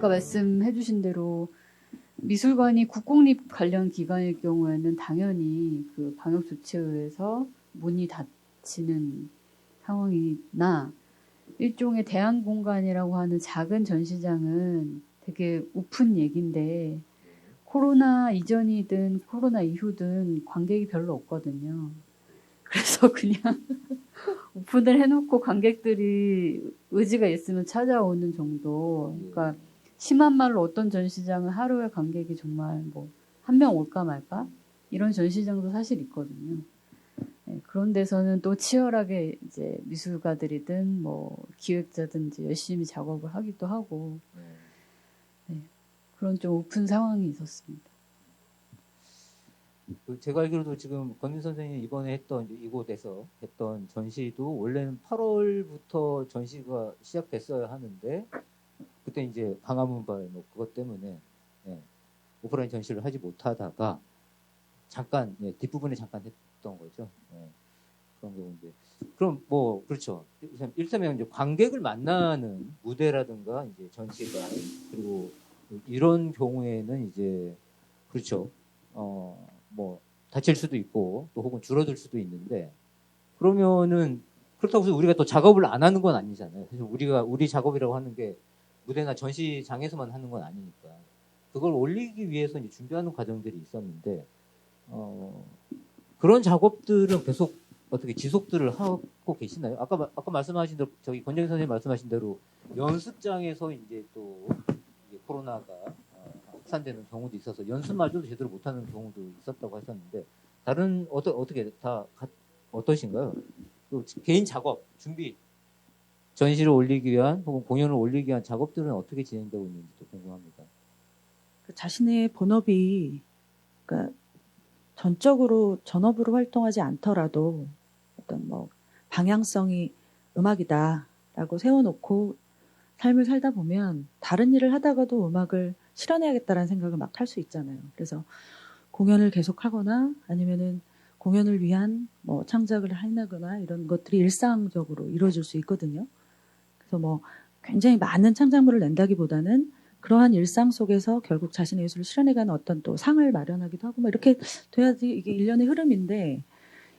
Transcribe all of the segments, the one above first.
아까 말씀해주신 대로 미술관이 국공립 관련 기관일 경우에는 당연히 그 방역 조치에 의해서 문이 닫히는 상황이나 일종의 대안 공간이라고 하는 작은 전시장은 되게 우픈 얘기인데 코로나 이전이든 코로나 이후든 관객이 별로 없거든요. 그래서 그냥 오픈을 해놓고 관객들이 의지가 있으면 찾아오는 정도. 그러니까 심한 말로 어떤 전시장은 하루에 관객이 정말 뭐 한 명 올까 말까 이런 전시장도 사실 있거든요. 네, 그런 데서는 또 치열하게 이제 미술가들이든 뭐 기획자든지 열심히 작업을 하기도 하고 네, 그런 좀 오픈 상황이 있었습니다. 제가 알기로도 지금 권민 선생님이 이번에 했던 이곳에서 했던 전시도 원래는 8월부터 전시가 시작됐어야 하는데 그때 이제 광화문발 뭐 그것 때문에 오프라인 전시를 하지 못하다가 잠깐 뒷부분에 잠깐 했던 거죠. 그런 경우인데 그럼 뭐 그렇죠. 일테면 이제 관객을 만나는 무대라든가 이제 전시가 그리고 이런 경우에는 이제 그렇죠. 뭐 다칠 수도 있고 또 혹은 줄어들 수도 있는데 그러면은 그렇다고 해서 우리가 또 작업을 안 하는 건 아니잖아요. 사실 우리 작업이라고 하는 게 무대나 전시장에서만 하는 건 아니니까 그걸 올리기 위해서 이제 준비하는 과정들이 있었는데 그런 작업들은 계속 어떻게 지속들을 하고 계시나요? 아까 말씀하신 대로 저기 권정희 선생님 말씀하신 대로 연습장에서 이제 또 이제 코로나가 확산되는 경우도 있어서 연습마저도 제대로 못하는 경우도 있었다고 하셨는데 다른 어떻게 다 어떠신가요? 또 개인 작업 준비 전시를 올리기 위한 혹은 공연을 올리기 위한 작업들은 어떻게 진행되고 있는지도 궁금합니다. 자신의 본업이 그러니까 전적으로 전업으로 활동하지 않더라도 어떤 뭐 방향성이 음악이다라고 세워놓고 삶을 살다 보면 다른 일을 하다가도 음악을 실현해야겠다라는 생각을 막 할 수 있잖아요. 그래서 공연을 계속하거나 아니면은 공연을 위한 뭐 창작을 해나거나 이런 것들이 일상적으로 이루어질 수 있거든요. 그래서 뭐 굉장히 많은 창작물을 낸다기보다는 그러한 일상 속에서 결국 자신의 예술을 실현해가는 어떤 또 상을 마련하기도 하고 뭐 이렇게 돼야지 이게 일련의 흐름인데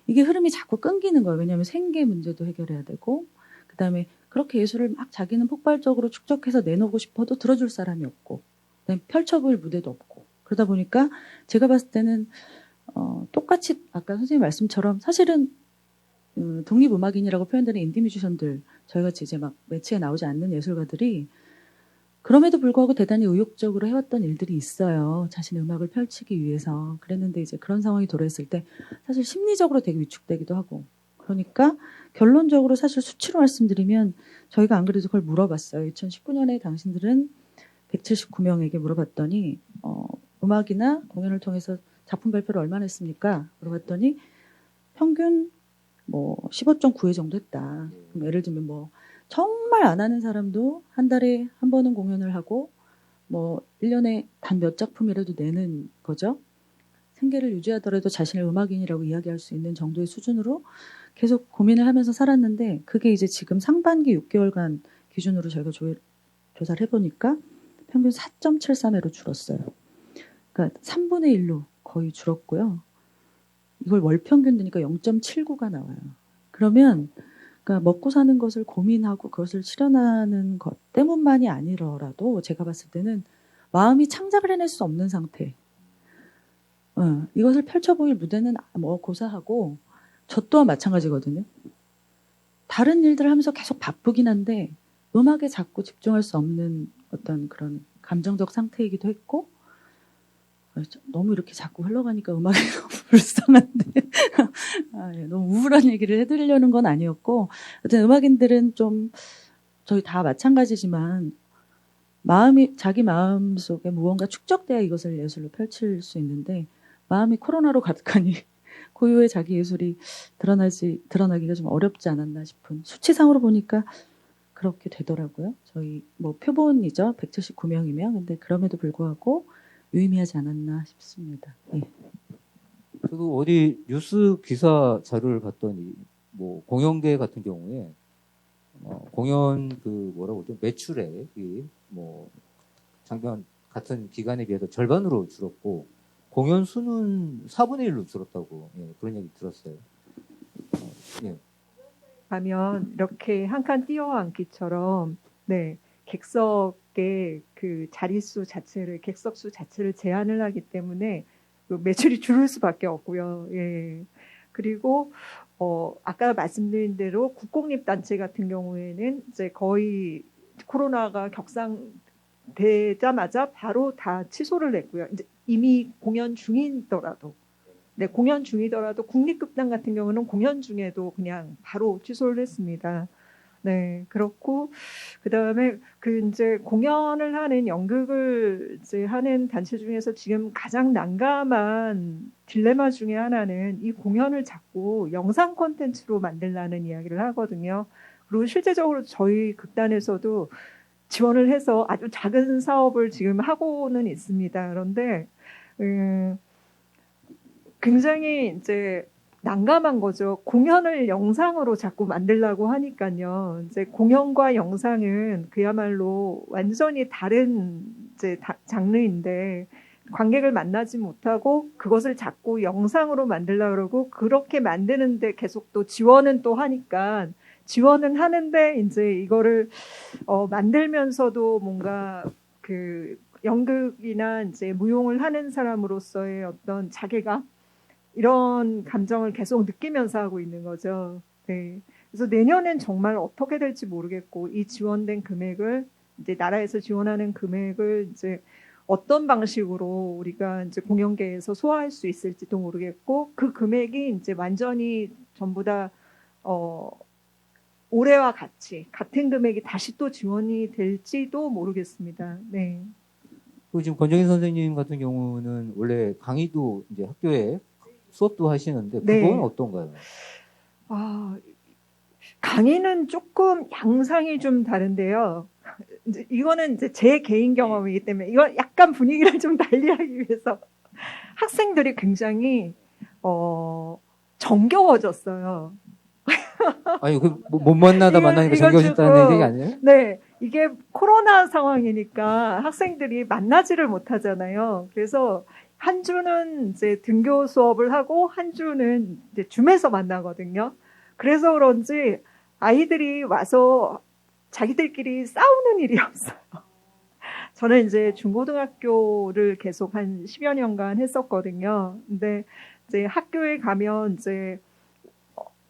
이게 흐름이 자꾸 끊기는 거예요. 왜냐하면 생계 문제도 해결해야 되고 그다음에 그렇게 예술을 막 자기는 폭발적으로 축적해서 내놓고 싶어도 들어줄 사람이 없고 그다음에 펼쳐볼 무대도 없고 그러다 보니까 제가 봤을 때는 똑같이 아까 선생님 말씀처럼 사실은 독립음악인이라고 표현되는 인디 뮤지션들 저희같이 이제 막 매체에 나오지 않는 예술가들이 그럼에도 불구하고 대단히 의욕적으로 해왔던 일들이 있어요. 자신의 음악을 펼치기 위해서. 그랬는데 이제 그런 상황이 도래했을 때 사실 심리적으로 되게 위축되기도 하고 그러니까 결론적으로 사실 수치로 말씀드리면 저희가 안 그래도 그걸 물어봤어요. 2019년에 당신들은 179명에게 물어봤더니 음악이나 공연을 통해서 작품 발표를 얼마나 했습니까? 물어봤더니 평균 뭐 15.9회 정도 했다. 그럼 예를 들면 뭐 정말 안 하는 사람도 한 달에 한 번은 공연을 하고 뭐 1년에 단 몇 작품이라도 내는 거죠. 생계를 유지하더라도 자신을 음악인이라고 이야기할 수 있는 정도의 수준으로 계속 고민을 하면서 살았는데 그게 이제 지금 상반기 6개월간 기준으로 저희가 조사를 해보니까 평균 4.73회로 줄었어요. 그러니까 3분의 1로 거의 줄었고요. 이걸 월 평균 드니까 0.79가 나와요. 그러면 그러니까 먹고 사는 것을 고민하고 그것을 실현하는 것 때문만이 아니더라도 제가 봤을 때는 마음이 창작을 해낼 수 없는 상태. 이것을 펼쳐보일 무대는 뭐 고사하고 저 또한 마찬가지거든요. 다른 일들을 하면서 계속 바쁘긴 한데 음악에 자꾸 집중할 수 없는 어떤 그런 감정적 상태이기도 했고 너무 이렇게 자꾸 흘러가니까 음악이 너무 불쌍한데 너무 우울한 얘기를 해드리려는 건 아니었고 어쨌든 음악인들은 좀 저희 다 마찬가지지만 자기 마음 속에 무언가 축적돼야 이것을 예술로 펼칠 수 있는데 마음이 코로나로 가득하니 고유의 자기 예술이 드러나기가 좀 어렵지 않았나 싶은 수치상으로 보니까 그렇게 되더라고요. 저희 뭐 표본이죠. 179명이면 근데 그럼에도 불구하고 유의미하지 않았나 싶습니다. 예. 저도 어디 뉴스 기사 자료를 봤더니 뭐 공연계 같은 경우에 공연 그 뭐라고 그러죠 매출액이 뭐 작년 같은 기간에 비해서 절반으로 줄었고 공연 수는 4분의 1로 줄었다고 그런 얘기 들었어요. 예. 하면 이렇게 한 칸 띄어앉기처럼 네, 객석의 그 자릿수 자체를 객석 수 자체를 제한을 하기 때문에 그 매출이 줄을 수밖에 없고요. 예. 그리고 아까 말씀드린 대로 국공립단체 같은 경우에는 이제 거의 코로나가 격상되자마자 바로 다 취소를 했고요. 이제 이미 공연 중이더라도 네, 공연 중이더라도 국립극단 같은 경우는 공연 중에도 그냥 바로 취소를 했습니다. 네, 그렇고 그다음에 그 이제 공연을 하는 연극을 이제 하는 단체 중에서 지금 가장 난감한 딜레마 중에 하나는 이 공연을 자꾸 영상 콘텐츠로 만들라는 이야기를 하거든요. 그리고 실제적으로 저희 극단에서도 지원을 해서 아주 작은 사업을 지금 하고는 있습니다. 그런데 굉장히 이제 난감한 거죠. 공연을 영상으로 자꾸 만들려고 하니까요. 이제 공연과 영상은 그야말로 완전히 다른 이제 장르인데 관객을 만나지 못하고 그것을 자꾸 영상으로 만들려고 그러고 그렇게 만드는데 계속 또 지원은 또 하니까 지원은 하는데 이제 이거를 만들면서도 뭔가 그 연극이나 이제 무용을 하는 사람으로서의 어떤 자괴감 이런 감정을 계속 느끼면서 하고 있는 거죠. 네. 그래서 내년엔 정말 어떻게 될지 모르겠고 이 지원된 금액을 이제 나라에서 지원하는 금액을 이제 어떤 방식으로 우리가 이제 공연계에서 소화할 수 있을지도 모르겠고 그 금액이 이제 완전히 전부 다 올해와 같은 금액이 다시 또 지원이 될지도 모르겠습니다. 네. 그리고 지금 권정희 선생님 같은 경우는 원래 강의도 이제 학교에 수업도 하시는데 그건 네. 어떤가요? 강의는 조금 양상이 좀 다른데요. 이거는 이제 제 개인 경험이기 때문에 이건 약간 분위기를 좀 달리하기 위해서 학생들이 굉장히 정겨워졌어요. 아니 못 만나다 만나니까 정겨워졌다는 얘기 아니에요? 네, 이게 코로나 상황이니까 학생들이 만나지를 못하잖아요. 그래서 한 주는 이제 등교 수업을 하고 한 주는 이제 줌에서 만나거든요. 그래서 그런지 아이들이 와서 자기들끼리 싸우는 일이 없어요. 저는 이제 중고등학교를 계속 한 10여 년간 했었거든요. 근데 이제 학교에 가면 이제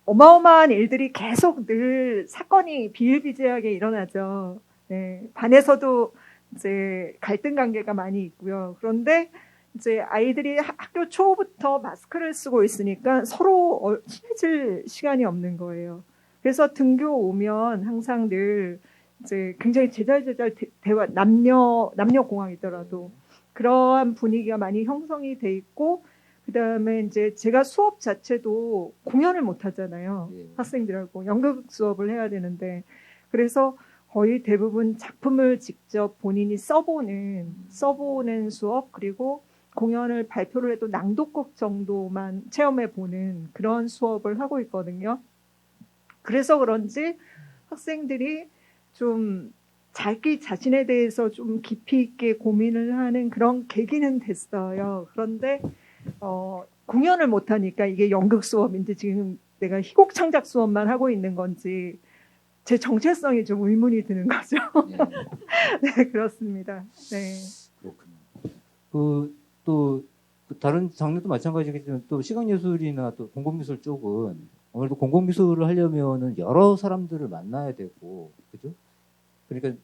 어마어마한 일들이 계속 늘 사건이 비일비재하게 일어나죠. 네, 반에서도 이제 갈등 관계가 많이 있고요. 그런데 이제 아이들이 학교 초부터 마스크를 쓰고 있으니까 서로 친해질 시간이 없는 거예요. 그래서 등교 오면 항상 늘 이제 굉장히 제잘제잘 대화 남녀 공학이더라도 그러한 분위기가 많이 형성이 돼 있고 그다음에 이제 제가 수업 자체도 공연을 못 하잖아요. 학생들하고 연극 수업을 해야 되는데 그래서 거의 대부분 작품을 직접 본인이 써보는 수업 그리고 공연을 발표를 해도 낭독극 정도만 체험해 보는 그런 수업을 하고 있거든요. 그래서 그런지 학생들이 좀 자기 자신에 대해서 좀 깊이 있게 고민을 하는 그런 계기는 됐어요. 그런데 공연을 못하니까 이게 연극 수업인데 지금 내가 희곡 창작 수업만 하고 있는 건지 제 정체성이 좀 의문이 드는 거죠. 네, 그렇습니다. 네. 그렇군요. 또 다른 장르도 마찬가지겠지만 또 시각예술이나 또 공공미술 쪽은 아무래도 공공미술을 하려면은 여러 사람들을 만나야 되고, 그죠? 그러니까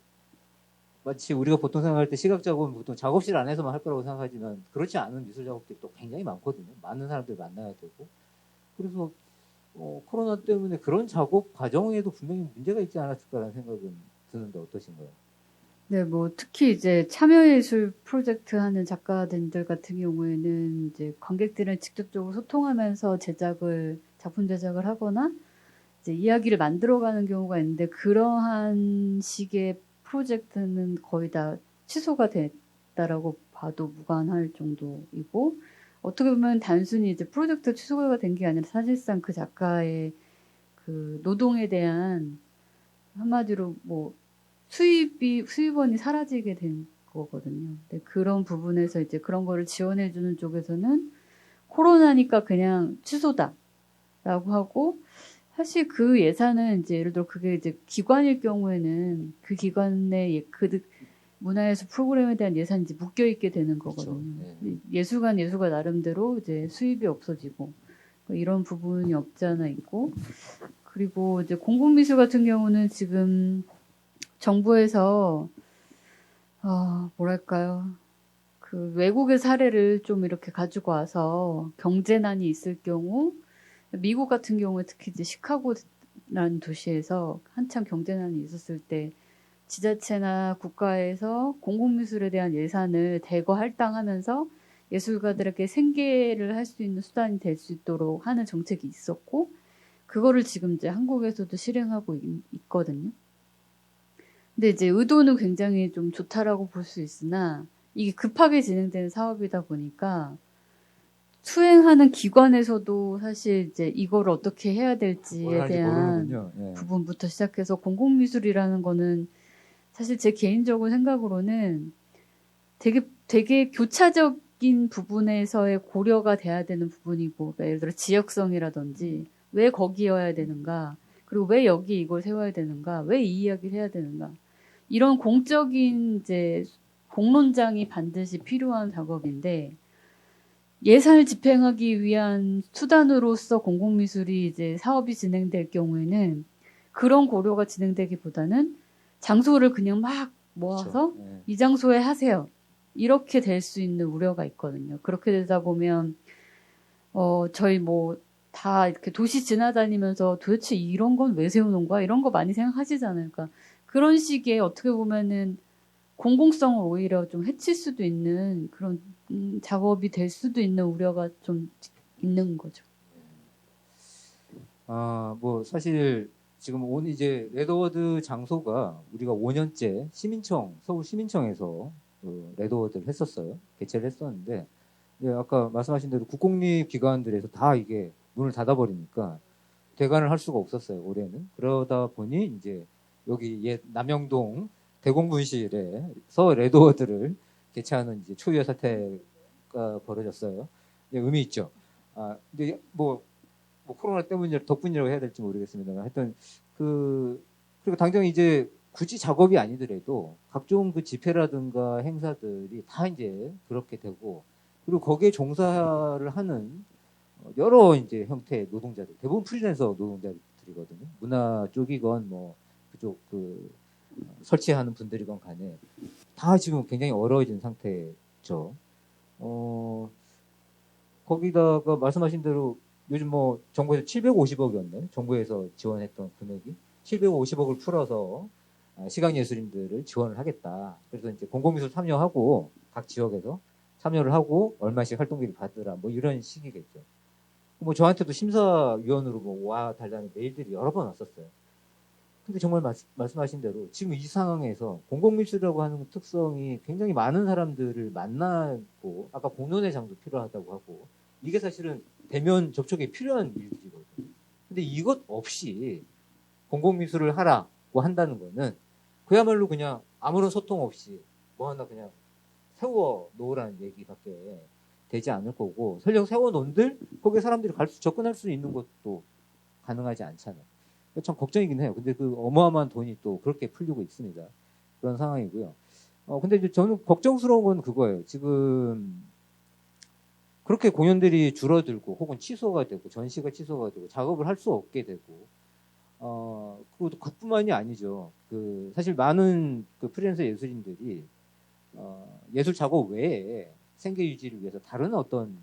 마치 우리가 보통 생각할 때 시각 작업은 보통 작업실 안에서만 할 거라고 생각하지만 그렇지 않은 미술 작업들이 또 굉장히 많거든요. 많은 사람들 만나야 되고. 그래서 코로나 때문에 그런 작업 과정에도 분명히 문제가 있지 않았을까라는 생각은 드는데 어떠신가요? 네, 뭐 특히 이제 참여예술 프로젝트 하는 작가들 같은 경우에는 이제 관객들을 직접적으로 소통하면서 작품 제작을 하거나 이제 이야기를 만들어가는 경우가 있는데 그러한 식의 프로젝트는 거의 다 취소가 됐다라고 봐도 무관할 정도이고 어떻게 보면 단순히 이제 프로젝트 취소가 된 게 아니라 사실상 그 작가의 그 노동에 대한 한마디로 뭐 수입원이 사라지게 된 거거든요. 근데 그런 부분에서 이제 그런 거를 지원해주는 쪽에서는 코로나니까 그냥 취소다라고 하고, 사실 그 예산은 이제 예를 들어 그게 이제 기관일 경우에는 그 기관의 그 문화예술 프로그램에 대한 예산이 이제 묶여 있게 되는 거거든요. 그렇죠. 예술가 나름대로 이제 수입이 없어지고 이런 부분이 없지 않아 있고, 그리고 이제 공공미술 같은 경우는 지금 정부에서 뭐랄까요, 그 외국의 사례를 좀 이렇게 가지고 와서 경제난이 있을 경우, 미국 같은 경우에 특히 이제 시카고라는 도시에서 한참 경제난이 있었을 때 지자체나 국가에서 공공미술에 대한 예산을 대거 할당하면서 예술가들에게 생계를 할 수 있는 수단이 될 수 있도록 하는 정책이 있었고, 그거를 지금 이제 한국에서도 실행하고 있거든요. 근데 이제 의도는 굉장히 좀 좋다라고 볼 수 있으나 이게 급하게 진행되는 사업이다 보니까 수행하는 기관에서도 사실 이제 이걸 어떻게 해야 뭘 될지에 할지 대한 모르는군요. 예. 부분부터 시작해서 공공미술이라는 거는 사실 제 개인적인 생각으로는 되게 교차적인 부분에서의 고려가 돼야 되는 부분이고, 그러니까 예를 들어 지역성이라든지 왜 거기여야 되는가, 그리고 왜 여기 이걸 세워야 되는가, 왜 이 이야기를 해야 되는가, 이런 공적인 이제 공론장이 반드시 필요한 작업인데, 예산을 집행하기 위한 수단으로서 공공미술이 이제 사업이 진행될 경우에는 그런 고려가 진행되기보다는 장소를 그냥 막 모아서 그렇죠. 예. 이 장소에 하세요. 이렇게 될 수 있는 우려가 있거든요. 그렇게 되다 보면 저희 뭐 다 이렇게 도시 지나다니면서 도대체 이런 건 왜 세우는 거야? 이런 거 많이 생각하시잖아요. 그러니까 그런 식의 어떻게 보면은 공공성을 오히려 좀 해칠 수도 있는 그런 작업이 될 수도 있는 우려가 좀 있는 거죠. 뭐 사실 지금 오늘 이제 레드워드 장소가 우리가 5년째 서울 시민청에서 그 레드워드를 했었어요. 개최를 했었는데, 아까 말씀하신 대로 국공립 기관들에서 다 이게 문을 닫아버리니까 대관을 할 수가 없었어요, 올해는. 그러다 보니 이제 여기 옛 남영동 대공분실에서 레드워드를 개최하는 이제 초유의 사태가 벌어졌어요. 의미 있죠. 근데 뭐 코로나 때문에 덕분이라고 해야 될지 모르겠습니다만, 하여튼 그리고 당장 이제 굳이 작업이 아니더라도 각종 그 집회라든가 행사들이 다 이제 그렇게 되고, 그리고 거기에 종사를 하는 여러 이제 형태의 노동자들, 대부분 프리랜서 노동자들이거든요. 문화 쪽이건 뭐 그쪽 설치하는 분들이건 간에 다 지금 굉장히 어려워진 상태죠. 거기다가 말씀하신 대로 요즘 뭐 정부에서 750억이었나요? 정부에서 지원했던 금액이 750억을 풀어서 시각예술인들을 지원을 하겠다. 그래서 이제 공공미술 참여하고 각 지역에서 참여를 하고 얼마씩 활동비를 받으라, 뭐 이런 식이겠죠. 뭐 저한테도 심사위원으로 뭐 와 달라는 메일들이 여러 번 왔었어요. 근데 정말 말씀하신 대로 지금 이 상황에서 공공미술이라고 하는 특성이 굉장히 많은 사람들을 만나고, 아까 공론의 장도 필요하다고 하고, 이게 사실은 대면 접촉이 필요한 일들이거든요. 근데 이것 없이 공공미술을 하라고 한다는 거는 그야말로 그냥 아무런 소통 없이 뭐 하나 그냥 세워 놓으라는 얘기밖에 되지 않을 거고, 설령 세워놓은들 거기에 사람들이 접근할 수 있는 것도 가능하지 않잖아요. 참 걱정이긴 해요. 근데 그 어마어마한 돈이 또 그렇게 풀리고 있습니다. 그런 상황이고요. 근데 이제 저는 걱정스러운 건 그거예요. 지금 그렇게 공연들이 줄어들고 혹은 취소가 되고 전시가 취소가 되고 작업을 할 수 없게 되고, 그것도 그뿐만이 아니죠. 사실 많은 프리랜서 예술인들이 예술 작업 외에 생계 유지를 위해서 다른 어떤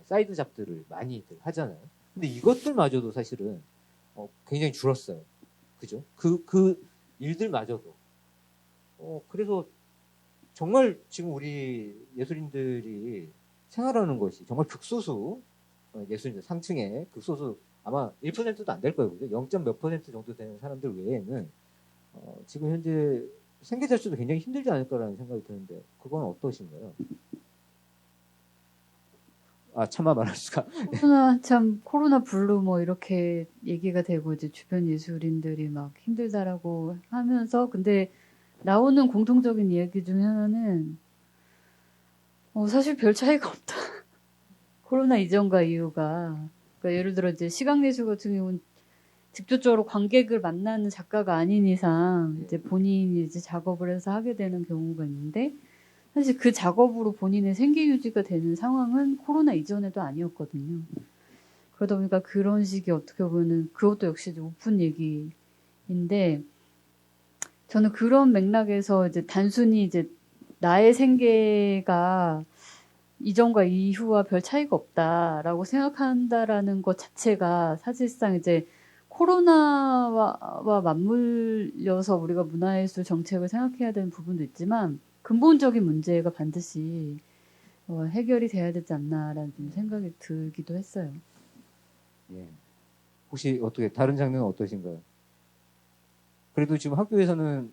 사이드 잡들을 많이들 하잖아요. 근데 이것들마저도 사실은 굉장히 줄었어요. 그죠? 그 일들마저도. 그래서 정말 지금 우리 예술인들이 생활하는 것이 정말 극소수, 예술인들 상층의 극소수, 아마 1%도 안 될 거예요. 0. 몇 % 정도 되는 사람들 외에는 지금 현재 생계 자체도 굉장히 힘들지 않을까라는 생각이 드는데, 그건 어떠신가요? 차마 말할 수가. 코로나 블루 뭐 이렇게 얘기가 되고 이제 주변 예술인들이 막 힘들다라고 하면서, 근데 나오는 공통적인 이야기 중 하나는 사실 별 차이가 없다. 코로나 이전과 이후가. 그러니까 예를 들어 이제 시각예술 같은 경우는 직접적으로 관객을 만나는 작가가 아닌 이상 이제 본인이 이제 작업을 해서 하게 되는 경우가 있는데 사실 그 작업으로 본인의 생계 유지가 되는 상황은 코로나 이전에도 아니었거든요. 그러다 보니까 그런 식의 어떻게 보면 그것도 역시 이제 오픈 얘기인데 저는 그런 맥락에서 이제 단순히 이제 나의 생계가 이전과 이후와 별 차이가 없다라고 생각한다라는 것 자체가 사실상 이제 코로나와 맞물려서 우리가 문화예술 정책을 생각해야 되는 부분도 있지만 근본적인 문제가 반드시 해결이 돼야 되지 않나라는 좀 생각이 들기도 했어요. 예. 혹시 어떻게 다른 장면은 어떠신가요? 그래도 지금 학교에서는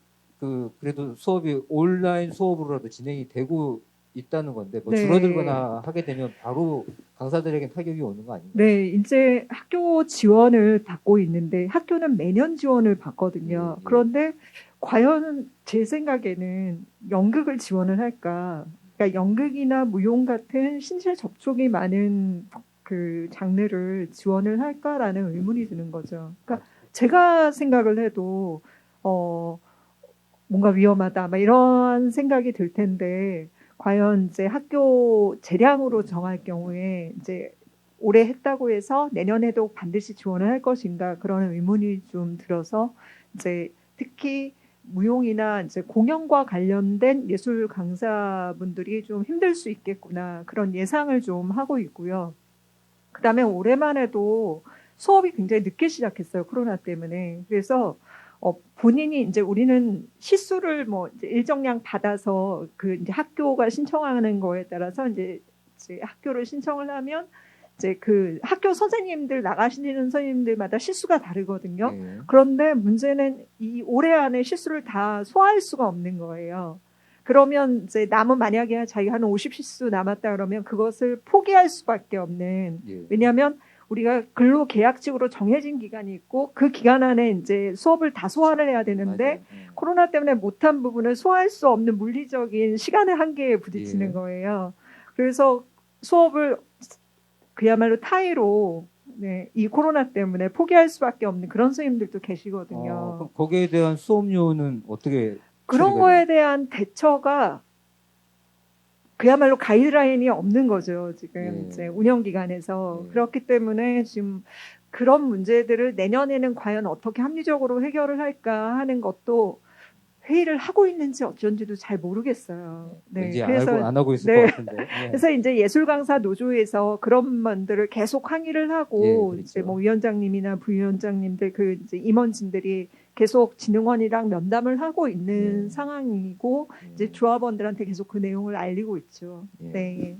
그래도 수업이 온라인 수업으로라도 진행이 되고 있다는 건데 뭐 네. 줄어들거나 하게 되면 바로 강사들에게 타격이 오는 거 아닌가요? 네, 이제 학교 지원을 받고 있는데 학교는 매년 지원을 받거든요. 예. 그런데 과연 제 생각에는 연극을 지원을 할까? 그러니까 연극이나 무용 같은 신체 접촉이 많은 그 장르를 지원을 할까라는 의문이 드는 거죠. 그러니까 제가 생각을 해도 뭔가 위험하다, 막 이런 생각이 들 텐데 과연 이제 학교 재량으로 정할 경우에 이제 올해 했다고 해서 내년에도 반드시 지원을 할 것인가 그런 의문이 좀 들어서 이제 특히 무용이나 이제 공연과 관련된 예술 강사분들이 좀 힘들 수 있겠구나 그런 예상을 좀 하고 있고요. 그다음에 올해만 해도 수업이 굉장히 늦게 시작했어요. 코로나 때문에. 그래서 본인이 이제 우리는 시수를 뭐 이제 일정량 받아서 그 이제 학교가 신청하는 거에 따라서 이제 학교를 신청을 하면 이제 그 학교 선생님들 나가시는 선생님들마다 시수가 다르거든요. 예. 그런데 문제는 이 올해 안에 시수를 다 소화할 수가 없는 거예요. 그러면 이제 남은 만약에 자기가 한 50시수 남았다 그러면 그것을 포기할 수밖에 없는. 예. 왜냐하면 우리가 근로 계약직으로 정해진 기간이 있고 그 기간 안에 이제 수업을 다 소화를 해야 되는데 맞아요. 코로나 때문에 못한 부분을 소화할 수 없는 물리적인 시간의 한계에 부딪히는 예. 거예요. 그래서 수업을 그야말로 타이로 네, 이 코로나 때문에 포기할 수밖에 없는 그런 선생님들도 계시거든요. 그럼 거기에 대한 수업료는 어떻게 그런 처리가 거에 대한 대처가 그야말로 가이드라인이 없는 거죠. 지금 예. 이제 운영기관에서. 예. 그렇기 때문에 지금 그런 문제들을 내년에는 과연 어떻게 합리적으로 해결을 할까 하는 것도 회의를 하고 있는지 어쩐지도 잘 모르겠어요. 네, 왠지 그래서 안 하고 있을 네. 것 같은데. 예. 그래서 이제 예술강사 노조에서 그런 분들을 계속 항의를 하고 예, 그렇죠. 이제 뭐 위원장님이나 부위원장님들 그 이제 임원진들이 계속 진흥원이랑 면담을 하고 있는 예. 상황이고 이제 조합원들한테 계속 그 내용을 알리고 있죠. 예. 네.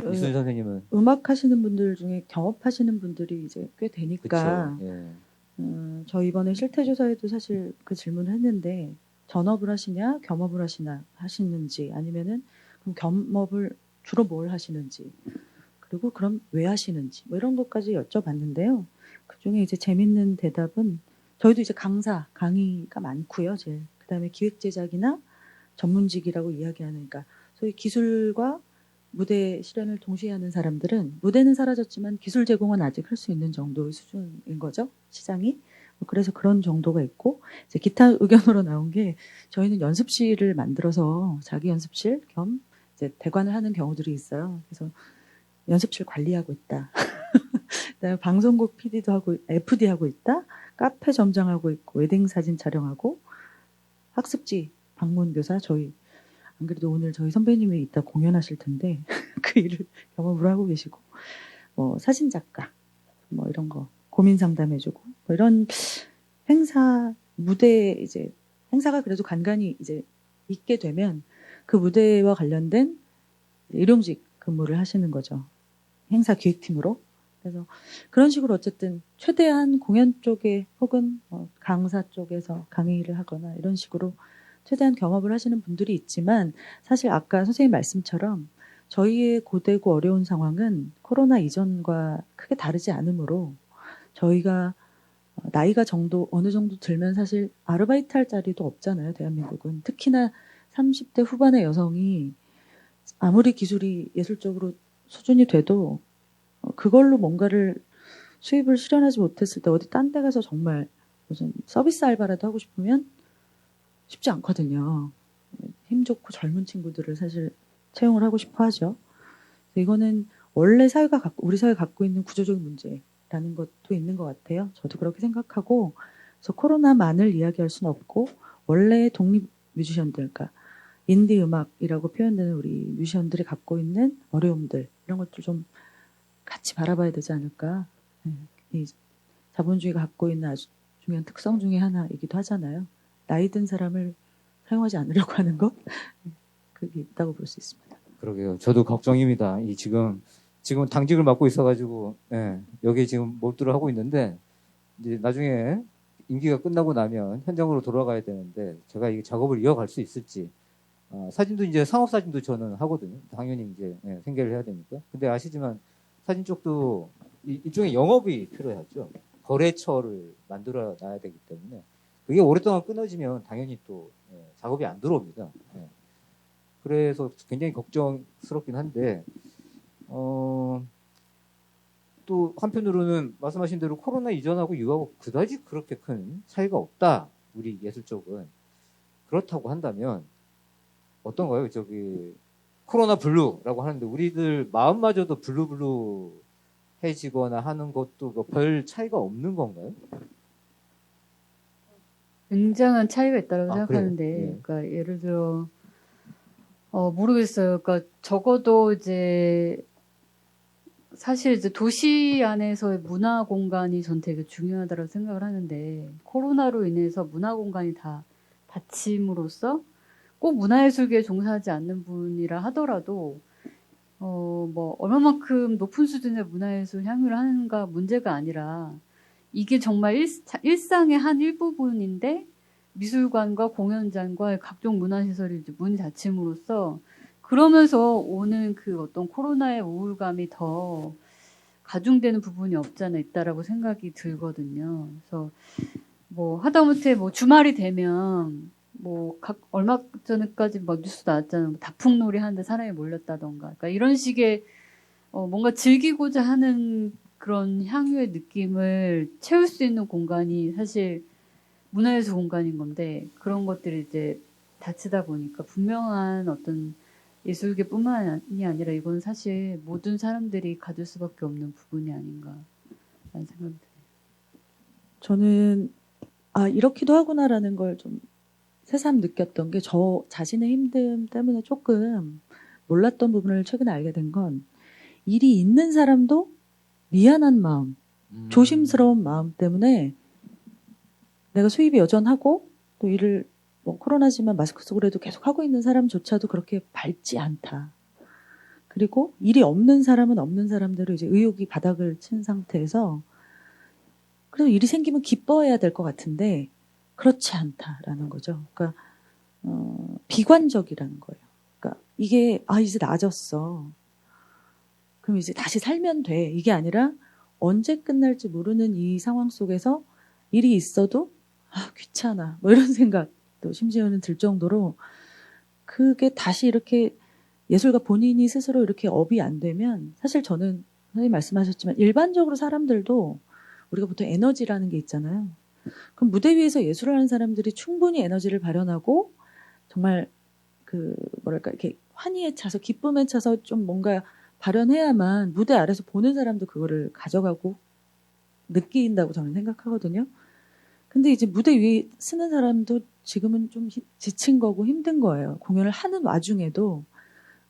이순 선생님은 음악 하시는 분들 중에 경업하시는 분들이 이제 꽤 되니까 그렇죠. 예. 저 이번에 실태조사에도 사실 그 질문을 했는데 전업을 하시냐 겸업을 하시는지 아니면은 그럼 겸업을 주로 뭘 하시는지 그리고 그럼 왜 하시는지 뭐 이런 것까지 여쭤봤는데요. 그중에 이제 재밌는 대답은 저희도 이제 강의가 많고요. 제일 그다음에 기획 제작이나 전문직이라고 이야기하는 그러니까 소위 기술과 무대 실현을 동시에 하는 사람들은 무대는 사라졌지만 기술 제공은 아직 할 수 있는 정도의 수준인 거죠. 시장이. 그래서 그런 정도가 있고 이제 기타 의견으로 나온 게 저희는 연습실을 만들어서 자기 연습실 겸 이제 대관을 하는 경우들이 있어요. 그래서 연습실 관리하고 있다. 그다음에 방송국 PD도 하고 FD 하고 있다. 카페 점장하고 있고 웨딩 사진 촬영하고 학습지 방문 교사 저희 안 그래도 오늘 저희 선배님이 이따 공연하실 텐데 그 일을 경험을 하고 계시고 뭐 사진 작가 뭐 이런 거 고민 상담해주고 뭐 이런 행사 무대 이제 행사가 그래도 간간히 이제 있게 되면 그 무대와 관련된 일용직 근무를 하시는 거죠. 행사 기획팀으로. 그래서 그런 식으로 어쨌든 최대한 공연 쪽에 혹은 강사 쪽에서 강의를 하거나 이런 식으로 최대한 경험을 하시는 분들이 있지만 사실 아까 선생님 말씀처럼 저희의 고되고 어려운 상황은 코로나 이전과 크게 다르지 않으므로 저희가 나이가 어느 정도 들면 사실 아르바이트 할 자리도 없잖아요. 대한민국은. 특히나 30대 후반의 여성이 아무리 기술이 예술적으로 수준이 돼도 그걸로 뭔가를 수입을 실현하지 못했을 때 어디 딴 데 가서 정말 무슨 서비스 알바라도 하고 싶으면 쉽지 않거든요. 힘 좋고 젊은 친구들을 사실 채용을 하고 싶어 하죠. 이거는 원래 우리 사회가 갖고 있는 구조적인 문제라는 것도 있는 것 같아요. 저도 그렇게 생각하고, 그래서 코로나만을 이야기할 수는 없고, 원래 독립 뮤지션들, 그러니까 인디 음악이라고 표현되는 우리 뮤지션들이 갖고 있는 어려움들, 이런 것들 좀 같이 바라봐야 되지 않을까. 이 자본주의가 갖고 있는 아주 중요한 특성 중에 하나이기도 하잖아요. 나이 든 사람을 사용하지 않으려고 하는 것, 그게 있다고 볼 수 있습니다. 그러게요. 저도 걱정입니다. 지금 당직을 맡고 있어가지고 여기 지금 몰두를 하고 있는데 이제 나중에 임기가 끝나고 나면 현장으로 돌아가야 되는데 제가 이 작업을 이어갈 수 있을지. 사진도 이제 상업 사진도 저는 하거든요. 당연히 이제 생계를 해야 되니까. 근데 아시지만 사진 쪽도 일종의 영업이 필요하죠. 거래처를 만들어 놔야 되기 때문에 그게 오랫동안 끊어지면 당연히 또 작업이 안 들어옵니다. 그래서 굉장히 걱정스럽긴 한데 또 한편으로는 말씀하신 대로 코로나 이전하고 이후하고 그다지 그렇게 큰 차이가 없다. 우리 예술 쪽은. 그렇다고 한다면 어떤가요? 코로나 블루라고 하는데 우리들 마음마저도 블루해지거나 하는 것도 별 차이가 없는 건가요? 굉장한 차이가 있다고 아, 생각하는데, 그래요? 그러니까 예를 들어 모르겠어요. 그러니까 적어도 이제 사실 이제 도시 안에서의 문화 공간이 전 되게 중요하다고 생각을 하는데 코로나로 인해서 문화 공간이 다 닫힘으로써 꼭 문화예술계에 종사하지 않는 분이라 하더라도 뭐 얼마만큼 높은 수준의 문화예술 향유를 하는가 문제가 아니라 이게 정말 일상의 한 일부분인데 미술관과 공연장과 각종 문화시설이 이제 문이 닫힘으로써 그러면서 오는 그 어떤 코로나의 우울감이 더 가중되는 부분이 없지 않아 있다라고 생각이 들거든요. 그래서 뭐 하다못해 뭐 주말이 되면 뭐 얼마 전에까지 막 뉴스 나왔잖아요. 뭐 다풍놀이 하는데 사람이 몰렸다던가. 그러니까 이런 식의 뭔가 즐기고자 하는 그런 향유의 느낌을 채울 수 있는 공간이 사실 문화예술 공간인 건데 그런 것들이 이제 닫히다 보니까 분명한 어떤 예술계뿐만이 아니라 이건 사실 모든 사람들이 가질 수밖에 없는 부분이 아닌가라는 생각이 들어요. 저는 이렇기도 하구나라는 걸 좀 새삼 느꼈던 게 저 자신의 힘듦 때문에 조금 몰랐던 부분을 최근에 알게 된 건 일이 있는 사람도 미안한 마음, 조심스러운 마음 때문에 내가 수입이 여전하고 또 일을 뭐 코로나지만 마스크 쓰고 그래도 계속 하고 있는 사람조차도 그렇게 밝지 않다. 그리고 일이 없는 사람은 없는 사람대로 이제 의욕이 바닥을 친 상태에서 그래서 일이 생기면 기뻐해야 될 것 같은데 그렇지 않다라는 거죠. 그러니까 비관적이라는 거예요. 그러니까 이게 이제 나아졌어. 그럼 이제 다시 살면 돼. 이게 아니라 언제 끝날지 모르는 이 상황 속에서 일이 있어도 귀찮아. 뭐 이런 생각도 심지어는 들 정도로 그게 다시 이렇게 예술가 본인이 스스로 이렇게 업이 안 되면 사실 저는 선생님 말씀하셨지만 일반적으로 사람들도 우리가 보통 에너지라는 게 있잖아요. 그럼 무대 위에서 예술을 하는 사람들이 충분히 에너지를 발현하고 정말 이렇게 환희에 차서 기쁨에 차서 좀 뭔가 발현해야만 무대 아래서 보는 사람도 그거를 가져가고 느낀다고 저는 생각하거든요. 근데 이제 무대 위에 쓰는 사람도 지금은 좀 지친 거고 힘든 거예요. 공연을 하는 와중에도.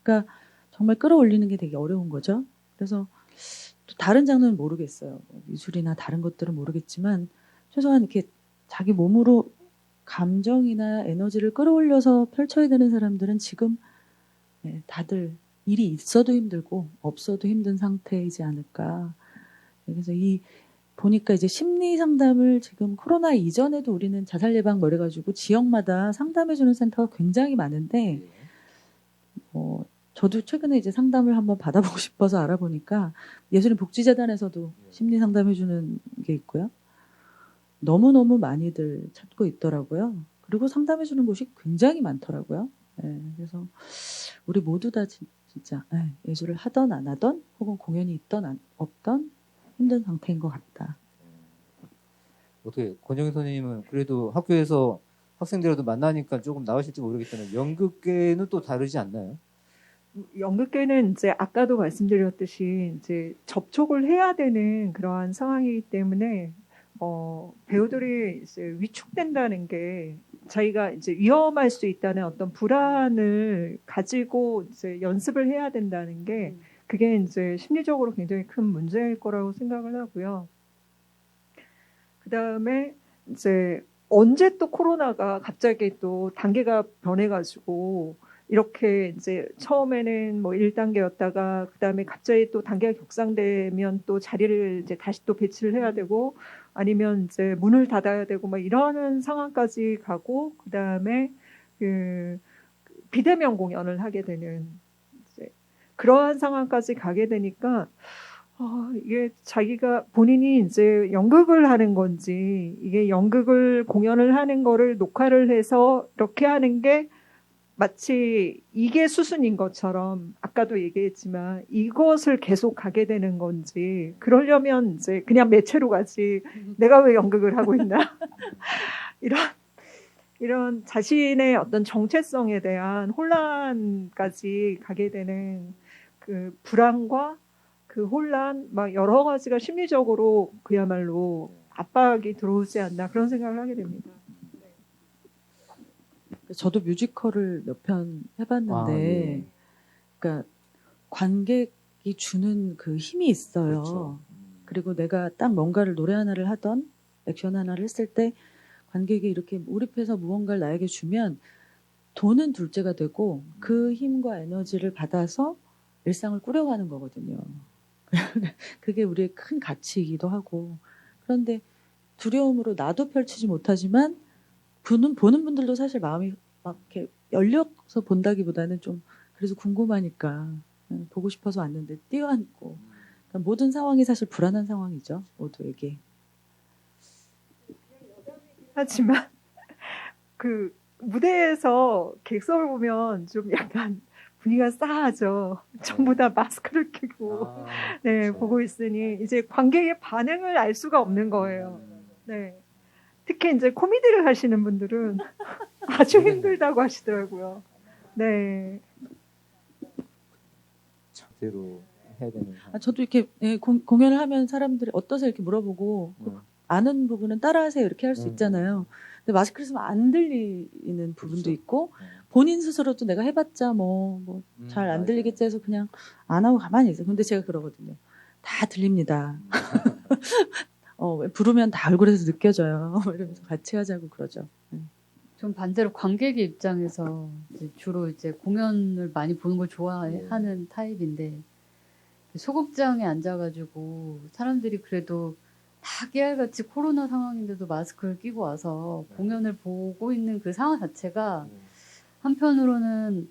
그러니까 정말 끌어올리는 게 되게 어려운 거죠. 그래서 또 다른 장르는 모르겠어요. 미술이나 다른 것들은 모르겠지만 최소한 이렇게 자기 몸으로 감정이나 에너지를 끌어올려서 펼쳐야 되는 사람들은 지금 다들 일이 있어도 힘들고 없어도 힘든 상태이지 않을까. 그래서 보니까 이제 심리 상담을 지금 코로나 이전에도 우리는 자살 예방 뭐 이래가지고 지역마다 상담해주는 센터가 굉장히 많은데 저도 최근에 이제 상담을 한번 받아보고 싶어서 알아보니까 예술인 복지재단에서도 심리 상담해주는 게 있고요. 너무너무 많이들 찾고 있더라고요. 그리고 상담해 주는 곳이 굉장히 많더라고요. 예, 그래서 우리 모두 다 진짜 예술을 하던 안 하던 혹은 공연이 있던 없던 힘든 상태인 것 같다. 어떻게 권영희 선생님은 그래도 학교에서 학생들하고 만나니까 조금 나으실지 모르겠지만 연극계는 또 다르지 않나요? 연극계는 이제 아까도 말씀드렸듯이 이제 접촉을 해야 되는 그러한 상황이기 때문에 배우들이 이제 위축된다는 게 자기가 이제 위험할 수 있다는 어떤 불안을 가지고 이제 연습을 해야 된다는 게 그게 이제 심리적으로 굉장히 큰 문제일 거라고 생각을 하고요. 그 다음에 이제 언제 또 코로나가 갑자기 또 단계가 변해가지고 이렇게 이제 처음에는 뭐 1단계였다가 그 다음에 갑자기 또 단계가 격상되면 또 자리를 이제 다시 또 배치를 해야 되고 아니면 이제 문을 닫아야 되고 막 이러는 상황까지 가고 그 다음에 그 비대면 공연을 하게 되는 이제 그러한 상황까지 가게 되니까 이게 자기가 본인이 이제 연극을 하는 건지 이게 연극을 공연을 하는 거를 녹화를 해서 이렇게 하는 게 마치 이게 수순인 것처럼 아까도 얘기했지만 이것을 계속 가게 되는 건지 그러려면 이제 그냥 매체로 가지 내가 왜 연극을 하고 있나 이런 자신의 어떤 정체성에 대한 혼란까지 가게 되는 그 불안과 그 혼란 막 여러 가지가 심리적으로 그야말로 압박이 들어오지 않나 그런 생각을 하게 됩니다. 저도 뮤지컬을 몇 편 해봤는데, 예. 그러니까 관객이 주는 그 힘이 있어요. 그렇죠. 그리고 내가 딱 뭔가를 노래 하나를 하던 액션 하나를 했을 때 관객이 이렇게 몰입해서 무언가를 나에게 주면 돈은 둘째가 되고 그 힘과 에너지를 받아서 일상을 꾸려가는 거거든요. 그게 우리의 큰 가치이기도 하고 그런데 두려움으로 나도 펼치지 못하지만 보는 분들도 사실 마음이 막 이렇게 열려서 본다기보다는 좀 그래서 궁금하니까 보고 싶어서 왔는데 뛰어앉고 그러니까 모든 상황이 사실 불안한 상황이죠. 모두에게. 하지만 그 무대에서 객석을 보면 좀 약간 분위기가 싸하죠. 전부 다 마스크를 끼고 네, 그렇죠. 보고 있으니 이제 관객의 반응을 알 수가 없는 거예요. 네. 특히 이제 코미디를 하시는 분들은 아주 힘들다고 하시더라고요. 네. 제대로 해야 되는. 저도 이렇게 공연을 하면 사람들이 어떠세요 이렇게 물어보고 아는 부분은 따라하세요 이렇게 할 수 있잖아요. 근데 마스크를 쓰면 안 들리는 부분도 그렇죠. 있고 본인 스스로도 내가 해봤자 뭐 잘 안 들리겠지 해서 그냥 안 하고 가만히 있어요. 근데 제가 그러거든요. 다 들립니다. 부르면 다 얼굴에서 느껴져요. 이러면서 같이 하자고 그러죠. 좀 반대로 관객의 입장에서 주로 이제 공연을 많이 보는 걸 좋아하는 타입인데 소극장에 앉아가지고 사람들이 그래도 다 깨알같이 코로나 상황인데도 마스크를 끼고 와서 공연을 보고 있는 그 상황 자체가 한편으로는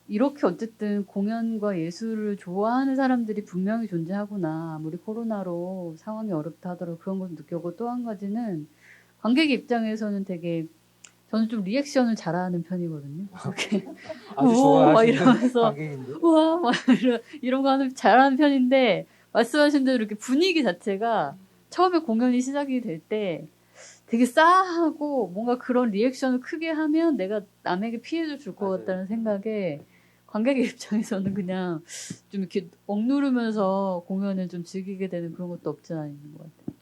이렇게 어쨌든 공연과 예술을 좋아하는 사람들이 분명히 존재하구나. 아무리 코로나로 상황이 어렵다 하더라도 그런 것도 느꼈고 또 한 가지는 관객의 입장에서는 되게 저는 좀 리액션을 잘하는 편이거든요. 이렇게 아주 막 좋아하시는 이러면서 관객인데. 우와 막 이런 거 잘하는 편인데 말씀하신 대로 이렇게 분위기 자체가 처음에 공연이 시작이 될 때 되게 싸하고 뭔가 그런 리액션을 크게 하면 내가 남에게 피해를 줄 것 같다는 생각에 관객의 입장에서는 그냥 좀 이렇게 억누르면서 공연을 좀 즐기게 되는 그런 것도 없지 않아 있는 것 같아요.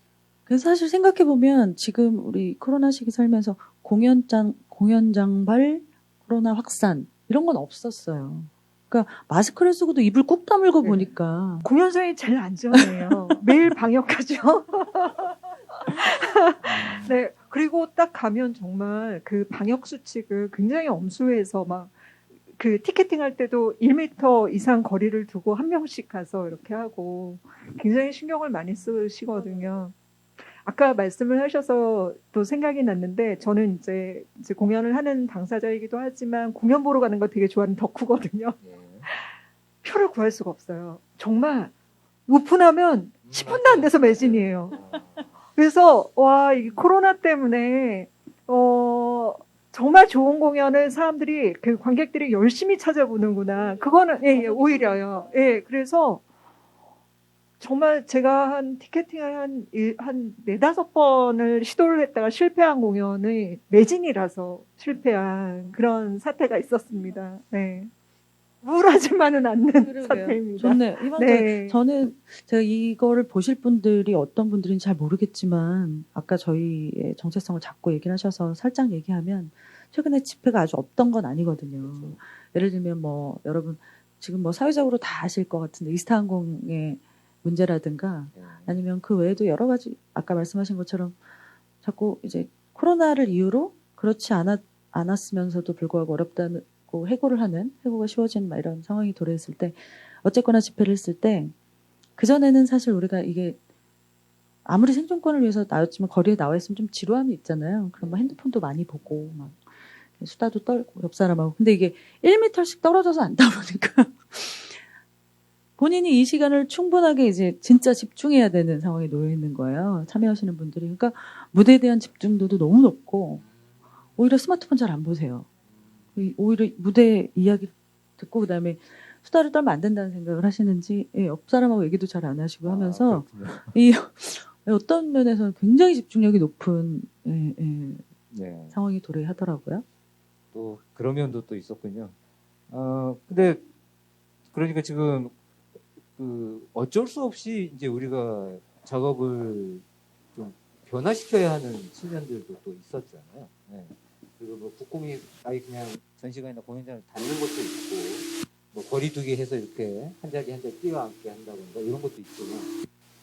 그래서 사실 생각해보면 지금 우리 코로나 시기 살면서 공연장발 코로나 확산 이런 건 없었어요. 그러니까 마스크를 쓰고도 입을 꾹 다물고 네. 보니까 공연장이 제일 안전해요. 매일 방역하죠. 네. 그리고 딱 가면 정말 그 방역 수칙을 굉장히 엄수해서 막 그 티켓팅 할 때도 1m 이상 거리를 두고 한 명씩 가서 이렇게 하고 굉장히 신경을 많이 쓰시거든요. 아까 말씀을 하셔서 또 생각이 났는데 저는 이제 공연을 하는 당사자이기도 하지만 공연 보러 가는 거 되게 좋아하는 덕후거든요. 표를 구할 수가 없어요. 정말 오픈하면 10분도 안 돼서 매진이에요. 그래서 와, 이 코로나 때문에 정말 좋은 공연을 사람들이 그 관객들이 열심히 찾아보는구나. 그거는 예, 오히려요. 예, 그래서 정말 제가 한 티켓팅을 한 네다섯 번을 시도를 했다가 실패한 공연의 매진이라서 실패한 그런 사태가 있었습니다. 네. 우울하지만은 않는 사태입니다. 좋네요. 이번 네. 저는 제가 이거를 보실 분들이 어떤 분들인지 잘 모르겠지만 아까 저희의 정체성을 잡고 얘기를 하셔서 살짝 얘기하면 최근에 집회가 아주 없던 건 아니거든요. 예를 들면 뭐 여러분 지금 뭐 사회적으로 다 아실 것 같은데 이스타항공의 문제라든가 아니면 그 외에도 여러 가지 아까 말씀하신 것처럼 자꾸 이제 코로나를 이유로 그렇지 않았으면서도 불구하고 어렵다고 해고가 쉬워지는 막 이런 상황이 도래했을 때 어쨌거나 집회를 했을 때 그전에는 사실 우리가 이게 아무리 생존권을 위해서 나였지만 거리에 나와 있으면 좀 지루함이 있잖아요. 그럼 뭐 핸드폰도 많이 보고 막 수다도 떨고 옆 사람하고 근데 이게 1m씩 떨어져서 앉다 보니까 본인이 이 시간을 충분하게 이제 진짜 집중해야 되는 상황에 놓여 있는 거예요. 참여하시는 분들이. 그러니까 무대에 대한 집중도도 너무 높고 오히려 스마트폰 잘 안 보세요. 오히려 무대 이야기 듣고 그다음에 수다를 떨면 안 된다는 생각을 하시는지 예, 옆 사람하고 얘기도 잘 안 하시고 하면서 이 어떤 면에서는 굉장히 집중력이 높은 네. 상황이 도래하더라고요. 또 그런 면도 또 있었군요. 근데 그러니까 지금 그 어쩔 수 없이 이제 우리가 작업을 좀 변화시켜야 하는 측면들도 또 있었잖아요. 네. 그리고 뭐 국공이 아예 그냥 전시관이나 공연장을 닫는 것도 있고, 뭐 거리두기 해서 이렇게 한 자리 한 자리 뛰어앉게 한다든가 이런 것도 있지만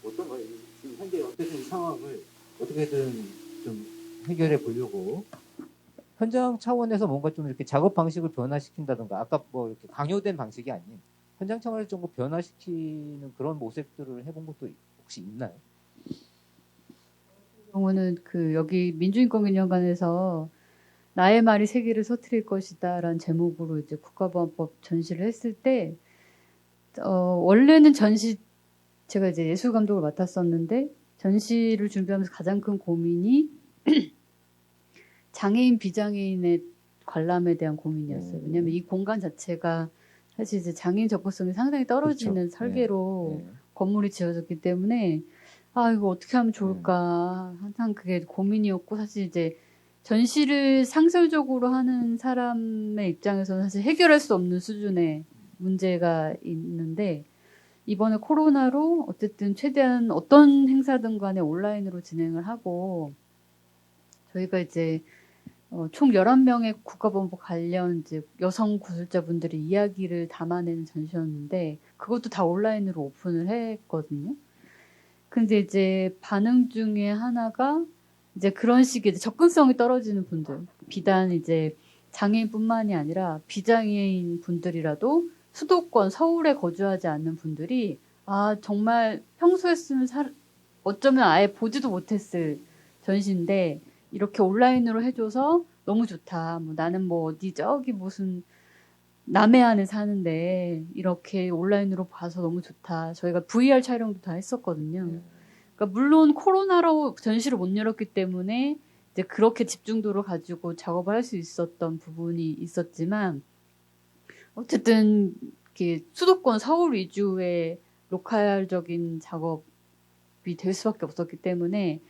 어떤 거 지금 현재 어쨌든 이 상황을 어떻게든 좀 해결해 보려고 현장 차원에서 뭔가 좀 이렇게 작업 방식을 변화시킨다든가 아까 뭐 이렇게 강요된 방식이 아닌 현장 차원에서 좀 변화시키는 그런 모색들을 해본 것도 혹시 있나요? 경우는 그 여기 민주인권기념관에서 나의 말이 세계를 서트릴 것이다라는 제목으로 이제 국가보안법 전시를 했을 때 원래는 제가 이제 예술 감독을 맡았었는데 전시를 준비하면서 가장 큰 고민이 장애인 비장애인의 관람에 대한 고민이었어요. 왜냐하면 이 공간 자체가 사실 이제 장애인 접근성이 상당히 떨어지는 그렇죠. 설계로 건물이 지어졌기 때문에 이거 어떻게 하면 좋을까 항상 그게 고민이었고 사실 이제 전시를 상설적으로 하는 사람의 입장에서는 사실 해결할 수 없는 수준의 문제가 있는데 이번에 코로나로 어쨌든 최대한 어떤 행사든 간에 온라인으로 진행을 하고 저희가 이제 총 11명의 국가보안법 관련 이제 여성 구술자분들이 이야기를 담아내는 전시였는데 그것도 다 온라인으로 오픈을 했거든요. 근데 이제 반응 중에 하나가 이제 그런 식의 접근성이 떨어지는 분들, 비단 이제 장애인뿐만이 아니라 비장애인 분들이라도 수도권 서울에 거주하지 않는 분들이 정말 평소였으면 어쩌면 아예 보지도 못했을 전시인데 이렇게 온라인으로 해줘서 너무 좋다. 뭐 나는 뭐 어디 저기 무슨 남해안에 사는데 이렇게 온라인으로 봐서 너무 좋다. 저희가 VR 촬영도 다 했었거든요. 그러니까 물론 코로나로 전시를 못 열었기 때문에 이제 그렇게 집중도를 가지고 작업을 할 수 있었던 부분이 있었지만 어쨌든 이렇게 수도권 서울 위주의 로컬적인 작업이 될 수밖에 없었기 때문에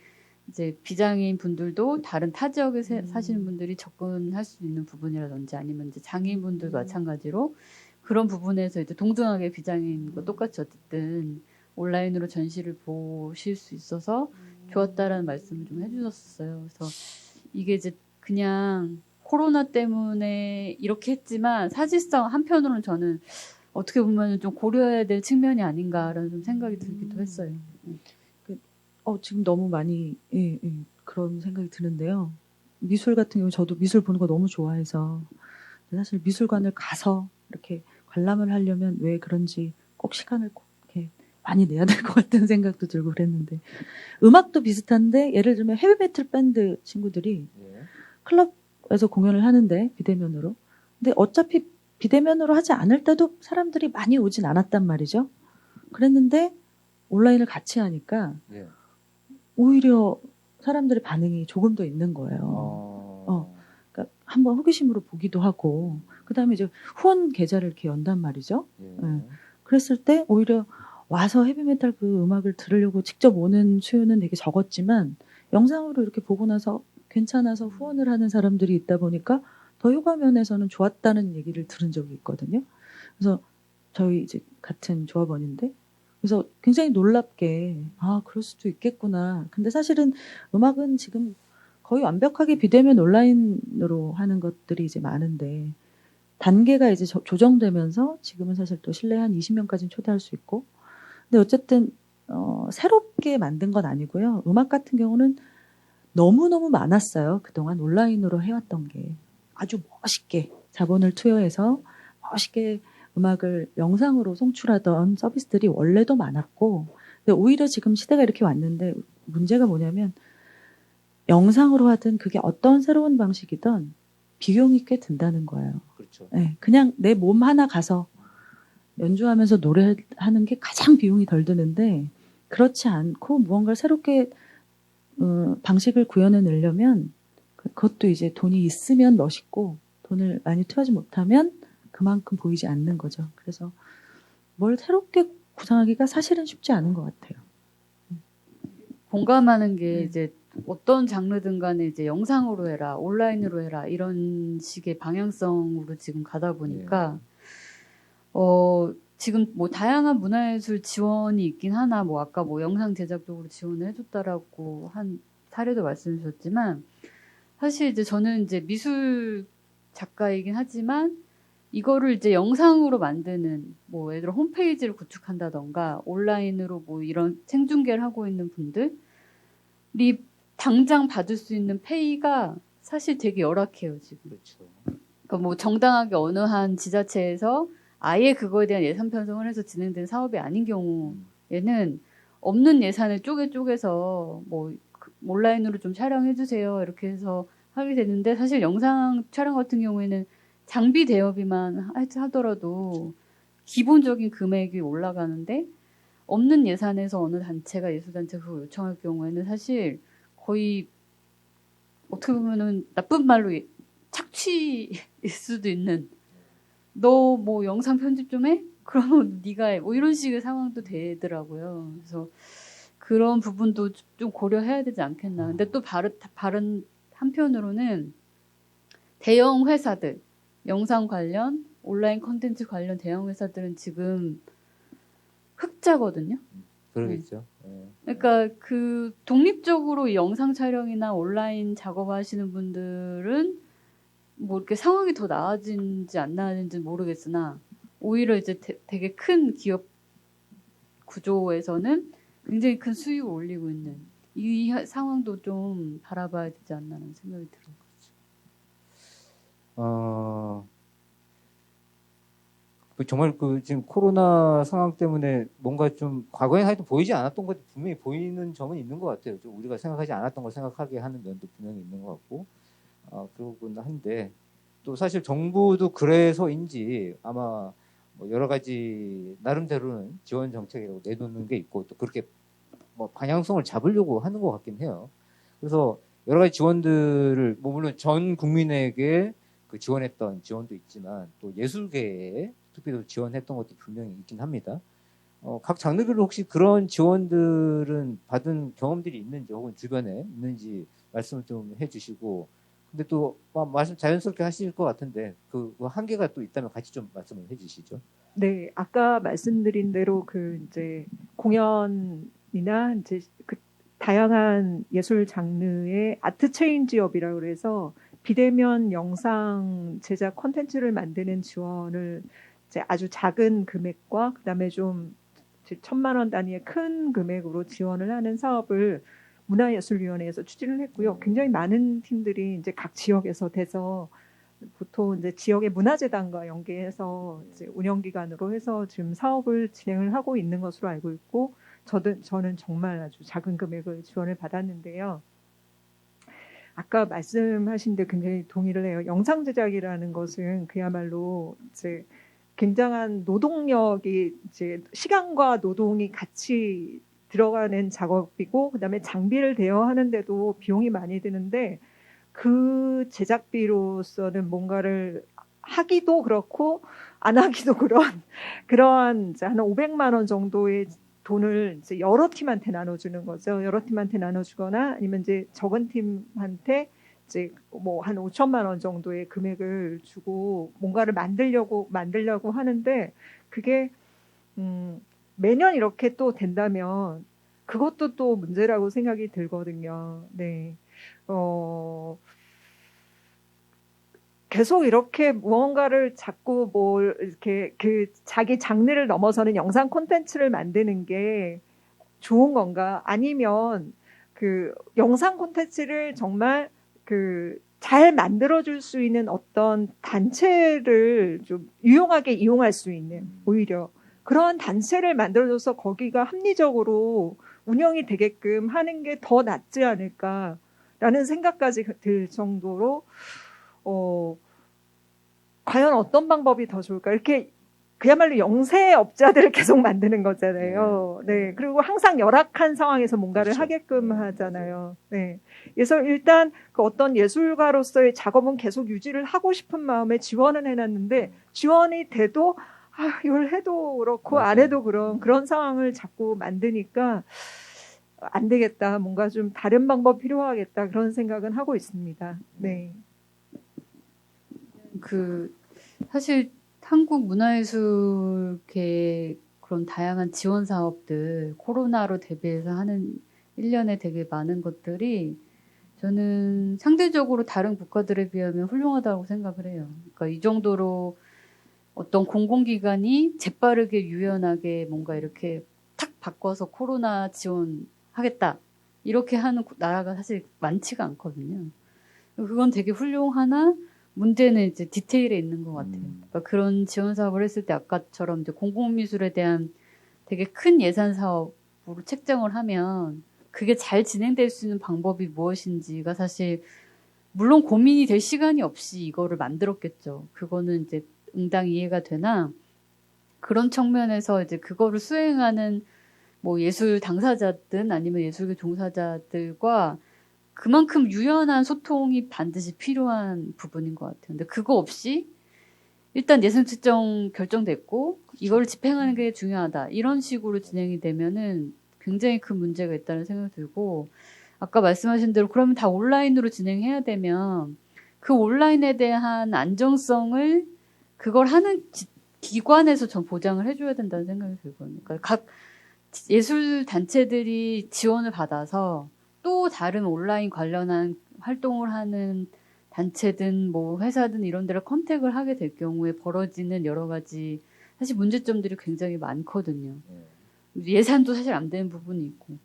이제 비장애인 분들도 다른 타 지역에 사시는 분들이 접근할 수 있는 부분이라든지 아니면 이제 장애인 분들도 마찬가지로 그런 부분에서 이제 동등하게 비장애인과 똑같이 어쨌든 온라인으로 전시를 보실 수 있어서 좋았다라는 말씀을 좀 해주셨어요. 그래서 이게 이제 그냥 코로나 때문에 이렇게 했지만 사실상 한편으로는 저는 어떻게 보면 좀 고려해야 될 측면이 아닌가라는 좀 생각이 들기도 했어요. 지금 너무 많이 그런 생각이 드는데요. 미술 같은 경우 저도 미술 보는 거 너무 좋아해서 사실 미술관을 가서 이렇게 관람을 하려면 왜 그런지 꼭 시간을 꼭 이렇게 많이 내야 될 것 같다는 생각도 들고 그랬는데 음악도 비슷한데 예를 들면 헤비 메탈 밴드 친구들이 클럽에서 공연을 하는데 비대면으로 근데 어차피 비대면으로 하지 않을 때도 사람들이 많이 오진 않았단 말이죠. 그랬는데 온라인을 같이 하니까 오히려 사람들의 반응이 조금 더 있는 거예요. 그러니까 한번 호기심으로 보기도 하고 그다음에 이제 후원 계좌를 이렇게 연단 말이죠. 예. 그랬을 때 오히려 와서 헤비메탈 그 음악을 들으려고 직접 오는 수요는 되게 적었지만 영상으로 이렇게 보고 나서 괜찮아서 후원을 하는 사람들이 있다 보니까 더 효과 면에서는 좋았다는 얘기를 들은 적이 있거든요. 그래서 저희 이제 같은 조합원인데 그래서 굉장히 놀랍게 그럴 수도 있겠구나. 근데 사실은 음악은 지금 거의 완벽하게 비대면 온라인으로 하는 것들이 이제 많은데 단계가 이제 조정되면서 지금은 사실 또 실내 한 20명까지는 초대할 수 있고 근데 어쨌든 새롭게 만든 건 아니고요. 음악 같은 경우는 너무너무 많았어요. 그동안 온라인으로 해왔던 게 아주 멋있게 자본을 투여해서 멋있게 음악을 영상으로 송출하던 서비스들이 원래도 많았고 근데 오히려 지금 시대가 이렇게 왔는데 문제가 뭐냐면 영상으로 하든 그게 어떤 새로운 방식이든 비용이 꽤 든다는 거예요. 그렇죠. 네, 그냥 내 몸 하나 가서 연주하면서 노래하는 게 가장 비용이 덜 드는데 그렇지 않고 무언가를 새롭게 방식을 구현해내려면 그것도 이제 돈이 있으면 멋있고 돈을 많이 투여하지 못하면 그만큼 보이지 않는 거죠. 그래서 뭘 새롭게 구상하기가 사실은 쉽지 않은 것 같아요. 공감하는 게 이제 어떤 장르든 간에 이제 영상으로 해라, 온라인으로 해라 이런 식의 방향성으로 지금 가다 보니까 지금 뭐 다양한 문화예술 지원이 있긴 하나 뭐 아까 뭐 영상 제작 쪽으로 지원을 해줬다라고 한 사례도 말씀 주셨지만 사실 이제 저는 이제 미술 작가이긴 하지만 이거를 이제 영상으로 만드는 뭐 예를 들어 홈페이지를 구축한다던가 온라인으로 뭐 이런 생중계를 하고 있는 분들이 당장 받을 수 있는 페이가 사실 되게 열악해요 지금. 그렇죠. 그러니까 뭐 정당하게 어느 한 지자체에서 아예 그거에 대한 예산 편성을 해서 진행된 사업이 아닌 경우에는 없는 예산을 쪼개서 뭐 온라인으로 좀 촬영해 주세요 이렇게 해서 하게 되는데 사실 영상 촬영 같은 경우에는 장비 대여비만 하더라도 기본적인 금액이 올라가는데 없는 예산에서 어느 단체가 예술단체가 그걸 요청할 경우에는 사실 거의 어떻게 보면은 나쁜 말로 착취일 수도 있는 너 뭐 영상 편집 좀 해? 그러면 네가 해. 뭐 이런 식의 상황도 되더라고요. 그래서 그런 부분도 좀 고려해야 되지 않겠나. 근데 또 다른 한편으로는 대형 회사들, 영상 관련, 온라인 콘텐츠 관련 대형 회사들은 지금 흑자거든요. 그러겠죠. 그러니까 그 독립적으로 이 영상 촬영이나 온라인 작업하시는 분들은 뭐 이렇게 상황이 더 나아진지 안 나아진지 모르겠으나 오히려 이제 되게 큰 기업 구조에서는 굉장히 큰 수익을 올리고 있는 이 상황도 좀 바라봐야 되지 않나라는 생각이 들어요. 정말 지금 코로나 상황 때문에 뭔가 좀 과거에 하여튼 보이지 않았던 것이 분명히 보이는 점은 있는 것 같아요. 좀 우리가 생각하지 않았던 걸 생각하게 하는 면도 분명히 있는 것 같고 그러긴 한데 또 사실 정부도 그래서인지 아마 뭐 여러 가지 나름대로는 지원 정책이라고 내놓는 게 있고 또 그렇게 뭐 방향성을 잡으려고 하는 것 같긴 해요. 그래서 여러 가지 지원들을 뭐 물론 전 국민에게 그 지원했던 지원도 있지만 또 예술계에 특별히 지원했던 것도 분명히 있긴 합니다. 각 장르별로 혹시 그런 지원들은 받은 경험들이 있는지 혹은 주변에 있는지 말씀을 좀 해주시고 근데 또 말씀 자연스럽게 하실 것 같은데 그 한계가 또 있다면 같이 좀 말씀을 해주시죠. 네, 아까 말씀드린 대로 그 이제 공연이나 이제 그 다양한 예술 장르의 아트 체인지업이라고 그래서 비대면 영상 제작 콘텐츠를 만드는 지원을 이제 아주 작은 금액과 그다음에 좀 1,000만 원 단위의 큰 금액으로 지원을 하는 사업을 문화예술위원회에서 추진을 했고요. 굉장히 많은 팀들이 이제 각 지역에서 돼서 보통 이제 지역의 문화재단과 연계해서 이제 운영기관으로 해서 지금 사업을 진행을 하고 있는 것으로 알고 있고, 저는 정말 아주 작은 금액을 지원을 받았는데요. 아까 말씀하신 데 굉장히 동의를 해요. 영상 제작이라는 것은 그야말로 이제 굉장한 노동력이 이제 시간과 노동이 같이 들어가는 작업이고 그다음에 장비를 대여하는데도 비용이 많이 드는데 그 제작비로서는 뭔가를 하기도 그렇고 안 하기도 그러한 이제 한 500만 원 정도의 돈을 이제 여러 팀한테 나눠주는 거죠. 여러 팀한테 나눠주거나 아니면 이제 적은 팀한테 이제 뭐 한 5천만 원 정도의 금액을 주고 뭔가를 만들려고 하는데 그게 매년 이렇게 또 된다면 그것도 또 문제라고 생각이 들거든요. 네. 계속 이렇게 무언가를 자꾸 뭘 이렇게 그 자기 장르를 넘어서는 영상 콘텐츠를 만드는 게 좋은 건가? 아니면 그 영상 콘텐츠를 정말 그 잘 만들어줄 수 있는 어떤 단체를 좀 유용하게 이용할 수 있는 오히려 그런 단체를 만들어줘서 거기가 합리적으로 운영이 되게끔 하는 게 더 낫지 않을까라는 생각까지 들 정도로 과연 어떤 방법이 더 좋을까? 이렇게 그야말로 영세업자들을 계속 만드는 거잖아요. 네. 그리고 항상 열악한 상황에서 뭔가를 그렇죠. 하게끔 하잖아요. 네. 그래서 일단 그 어떤 예술가로서의 작업은 계속 유지를 하고 싶은 마음에 지원은 해놨는데 지원이 돼도 이걸 해도 그렇고 안 해도 그런 상황을 자꾸 만드니까 안 되겠다. 뭔가 좀 다른 방법 필요하겠다. 그런 생각은 하고 있습니다. 네. 사실 한국 문화예술계 그런 다양한 지원 사업들 코로나로 대비해서 하는 1년에 되게 많은 것들이 저는 상대적으로 다른 국가들에 비하면 훌륭하다고 생각을 해요. 그러니까 이 정도로 어떤 공공기관이 재빠르게 유연하게 뭔가 이렇게 탁 바꿔서 코로나 지원하겠다 이렇게 하는 나라가 사실 많지가 않거든요. 그건 되게 훌륭하나 문제는 이제 디테일에 있는 것 같아요. 그러니까 그런 지원 사업을 했을 때 아까처럼 이제 공공미술에 대한 되게 큰 예산 사업으로 책정을 하면 그게 잘 진행될 수 있는 방법이 무엇인지가 사실 물론 고민이 될 시간이 없이 이거를 만들었겠죠. 그거는 이제 응당 이해가 되나 그런 측면에서 이제 그거를 수행하는 뭐 예술 당사자든 아니면 예술계 종사자들과 그만큼 유연한 소통이 반드시 필요한 부분인 것 같아요. 근데 그거 없이 일단 예산 측정 결정됐고 이걸 집행하는 게 중요하다. 이런 식으로 진행이 되면은 굉장히 큰 문제가 있다는 생각이 들고 아까 말씀하신 대로 그러면 다 온라인으로 진행해야 되면 그 온라인에 대한 안정성을 그걸 하는 기관에서 전 보장을 해줘야 된다는 생각이 들거든요. 그러니까 각 예술 단체들이 지원을 받아서 또 다른 온라인 관련한 활동을 하는 단체든 뭐 회사든 이런 데를 컨택을 하게 될 경우에 벌어지는 여러 가지 사실 문제점들이 굉장히 많거든요. 예산도 사실 안 되는 부분이 있고.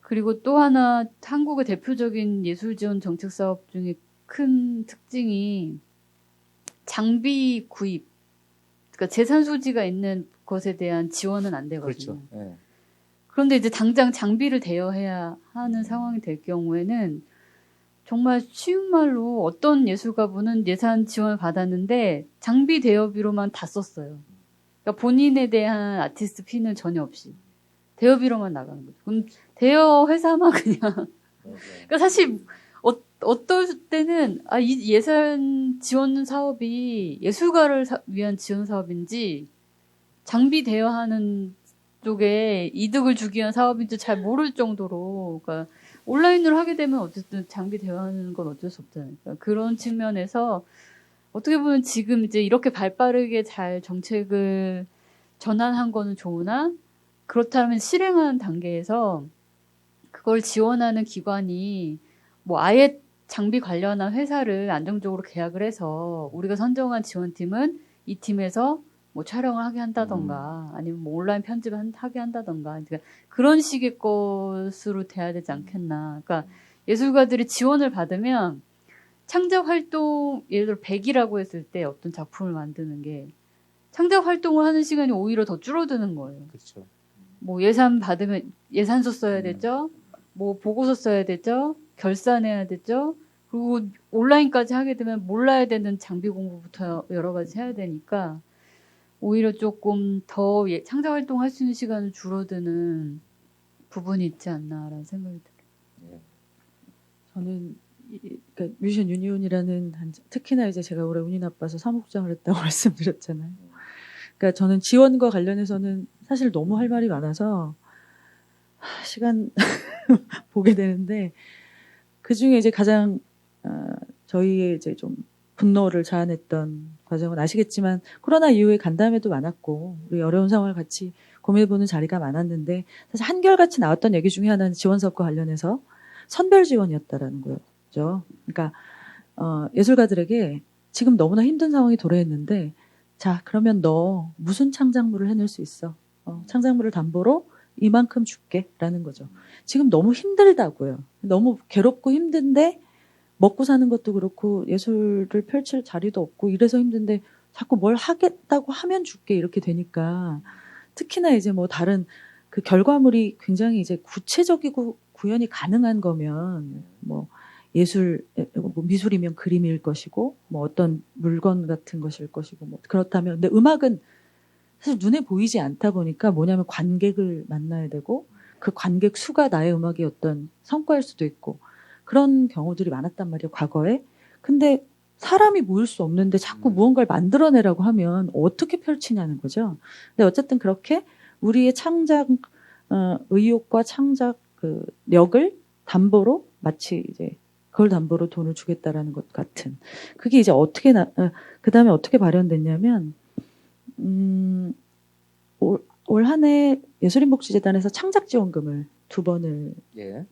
그리고 또 하나 한국의 대표적인 예술 지원 정책 사업 중에 큰 특징이 장비 구입, 그러니까 재산 소지가 있는 것에 대한 지원은 안 되거든요. 그렇죠. 네. 그런데 이제 당장 장비를 대여해야 하는 상황이 될 경우에는 정말 쉬운 말로 어떤 예술가분은 예산 지원을 받았는데 장비 대여비로만 다 썼어요. 그러니까 본인에 대한 아티스트 피는 전혀 없이 대여비로만 나가는 거죠. 그럼 대여 회사만 그냥 그러니까 사실 어떨 때는 이 예산 지원 사업이 예술가를 위한 지원 사업인지 장비 대여하는 쪽에 이득을 주기 위한 사업인지 잘 모를 정도로 그러니까 온라인으로 하게 되면 어쨌든 장비 대여하는 건 어쩔 수 없잖아요. 그러니까 그런 측면에서 어떻게 보면 지금 이제 이렇게 발빠르게 잘 정책을 전환한 거는 좋으나 그렇다면 실행하는 단계에서 그걸 지원하는 기관이 뭐 아예 장비 관련한 회사를 안정적으로 계약을 해서 우리가 선정한 지원팀은 이 팀에서 뭐 촬영을 하게 한다던가 아니면 뭐 온라인 편집을 하게 한다던가 그러니까 그런 식의 것으로 돼야 되지 않겠나. 그러니까 예술가들이 지원을 받으면 창작 활동 예를 들어 100이라고 했을 때 어떤 작품을 만드는 게 창작 활동을 하는 시간이 오히려 더 줄어드는 거예요. 그렇죠. 뭐 예산 받으면 예산서 써야 되죠. 뭐 보고서 써야 되죠. 결산해야 되죠. 그리고 온라인까지 하게 되면 몰라야 되는 장비 공부부터 여러 가지 해야 되니까 오히려 조금 더 창작 활동할 수 있는 시간은 줄어드는 부분이 있지 않나라는 생각이 들어요. 예. 저는 그러니까 뮤지션 유니온이라는 특히나 이제 제가 올해 운이 나빠서 사무국장을 했다고 말씀드렸잖아요. 그러니까 저는 지원과 관련해서는 사실 너무 할 말이 많아서 시간 보게 되는데 그 중에 이제 가장 저희의 이제 좀 분노를 자아냈던 과정은 아시겠지만 코로나 이후에 간담회도 많았고 우리 어려운 상황을 같이 고민해보는 자리가 많았는데 사실 한결같이 나왔던 얘기 중에 하나는 지원 사업과 관련해서 선별 지원이었다라는 거죠. 그러니까 예술가들에게 지금 너무나 힘든 상황이 도래했는데 자 그러면 너 무슨 창작물을 해낼 수 있어? 창작물을 담보로 이만큼 줄게라는 거죠. 지금 너무 힘들다고요. 너무 괴롭고 힘든데 먹고 사는 것도 그렇고 예술을 펼칠 자리도 없고 이래서 힘든데 자꾸 뭘 하겠다고 하면 줄게 이렇게 되니까 특히나 이제 뭐 다른 그 결과물이 굉장히 이제 구체적이고 구현이 가능한 거면 뭐 뭐 미술이면 그림일 것이고 뭐 어떤 물건 같은 것일 것이고 뭐 그렇다면 근데 음악은 사실 눈에 보이지 않다 보니까 뭐냐면 관객을 만나야 되고 그 관객 수가 나의 음악의 어떤 성과일 수도 있고 그런 경우들이 많았단 말이에요, 과거에. 근데 사람이 모일 수 없는데 자꾸 무언가를 만들어내라고 하면 어떻게 펼치냐는 거죠. 근데 어쨌든 그렇게 우리의 창작 의욕과 창작 그 력을 담보로 마치 이제 그걸 담보로 돈을 주겠다라는 것 같은. 그게 이제 어떻게 그 다음에 어떻게 발현됐냐면 올 한 해 예술인복지재단에서 창작지원금을 2번을 예.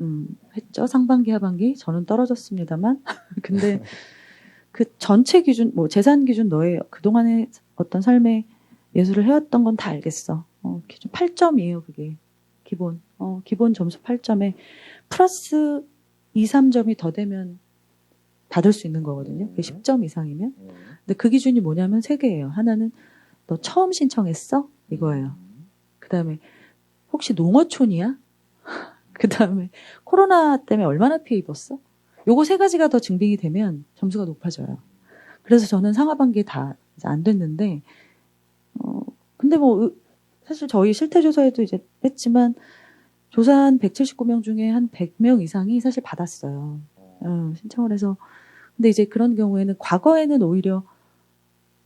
했죠. 상반기, 하반기. 저는 떨어졌습니다만. 근데 그 전체 기준, 뭐 재산 기준 너의 그동안의 어떤 삶의 예술을 해왔던 건 다 알겠어. 기준 8점이에요, 그게. 기본 점수 8점에 플러스 2, 3점이 더 되면 받을 수 있는 거거든요. 그게 10점 이상이면. 근데 그 기준이 뭐냐면 3개예요. 하나는 너 처음 신청했어? 이거예요. 그 다음에 혹시 농어촌이야? 그 다음에 코로나 때문에 얼마나 피해 입었어? 요거 3가지가 더 증빙이 되면 점수가 높아져요. 그래서 저는 상하반기에 다 이제 안 됐는데, 근데 뭐 사실 저희 실태조사에도 이제 했지만 조사한 179명 중에 한 100명 이상이 사실 받았어요. 신청을 해서. 근데 이제 그런 경우에는 과거에는 오히려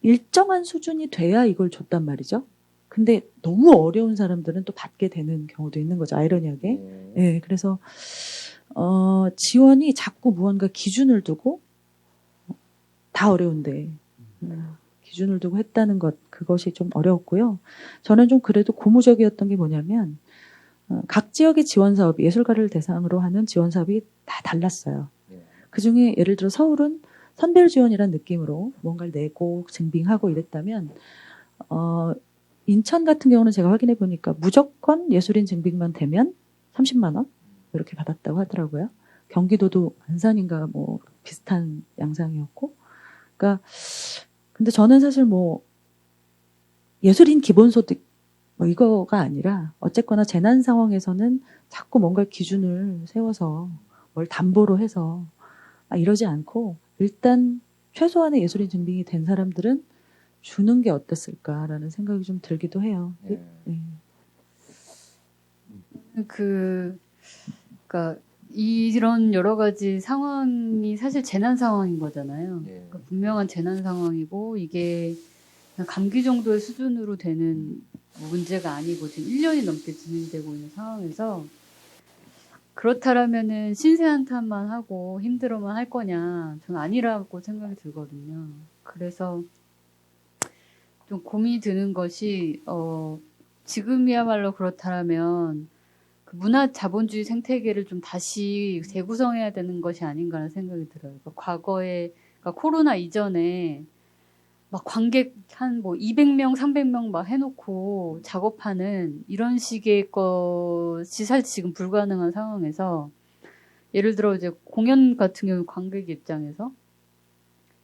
일정한 수준이 돼야 이걸 줬단 말이죠. 근데 너무 어려운 사람들은 또 받게 되는 경우도 있는 거죠. 아이러니하게. 예, 그래서 지원이 자꾸 무언가 기준을 두고 다 어려운데 기준을 두고 했다는 것 그것이 좀 어려웠고요. 저는 좀 그래도 고무적이었던 게 뭐냐면 각 지역의 지원 사업이 예술가를 대상으로 하는 지원 사업이 다 달랐어요. 그중에 예를 들어 서울은 선별 지원이라는 느낌으로 뭔가를 내고 증빙하고 이랬다면 인천 같은 경우는 제가 확인해 보니까 무조건 예술인 증빙만 되면 30만 원 이렇게 받았다고 하더라고요. 경기도도 안산인가 뭐 비슷한 양상이었고, 그러니까 근데 저는 사실 뭐 예술인 기본소득 뭐 이거가 아니라 어쨌거나 재난 상황에서는 자꾸 뭔가 기준을 세워서 뭘 담보로 해서 이러지 않고 일단 최소한의 예술인 증빙이 된 사람들은 주는 게 어땠을까라는 생각이 좀 들기도 해요. 그러니까 이런 여러 가지 상황이 사실 재난 상황인 거잖아요. 그러니까 분명한 재난 상황이고 이게 그냥 감기 정도의 수준으로 되는 문제가 아니고 지금 1년이 넘게 진행되고 있는 상황에서 그렇다라면은 신세한탄만 하고 힘들어만 할 거냐? 저는 아니라고 생각이 들거든요. 그래서 좀 고민이 드는 것이 지금이야말로 그렇다면 그 문화 자본주의 생태계를 좀 다시 재구성해야 되는 것이 아닌가라는 생각이 들어요. 그러니까 과거에 그러니까 코로나 이전에 막 관객 한 뭐 200명, 300명 막 해놓고 작업하는 이런 식의 것이 사실 지금 불가능한 상황에서 예를 들어 이제 공연 같은 경우 관객 입장에서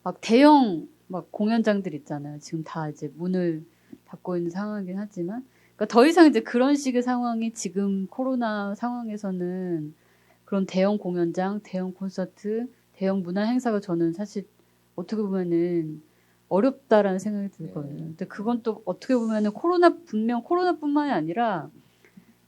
막 대형 막 공연장들 있잖아요. 지금 다 이제 문을 닫고 있는 상황이긴 하지만 그러니까 더 이상 이제 그런 식의 상황이 지금 코로나 상황에서는 그런 대형 공연장, 대형 콘서트, 대형 문화 행사가 저는 사실 어떻게 보면은 어렵다라는 생각이 들거든요. 근데 그건 또 어떻게 보면은 분명 코로나뿐만이 아니라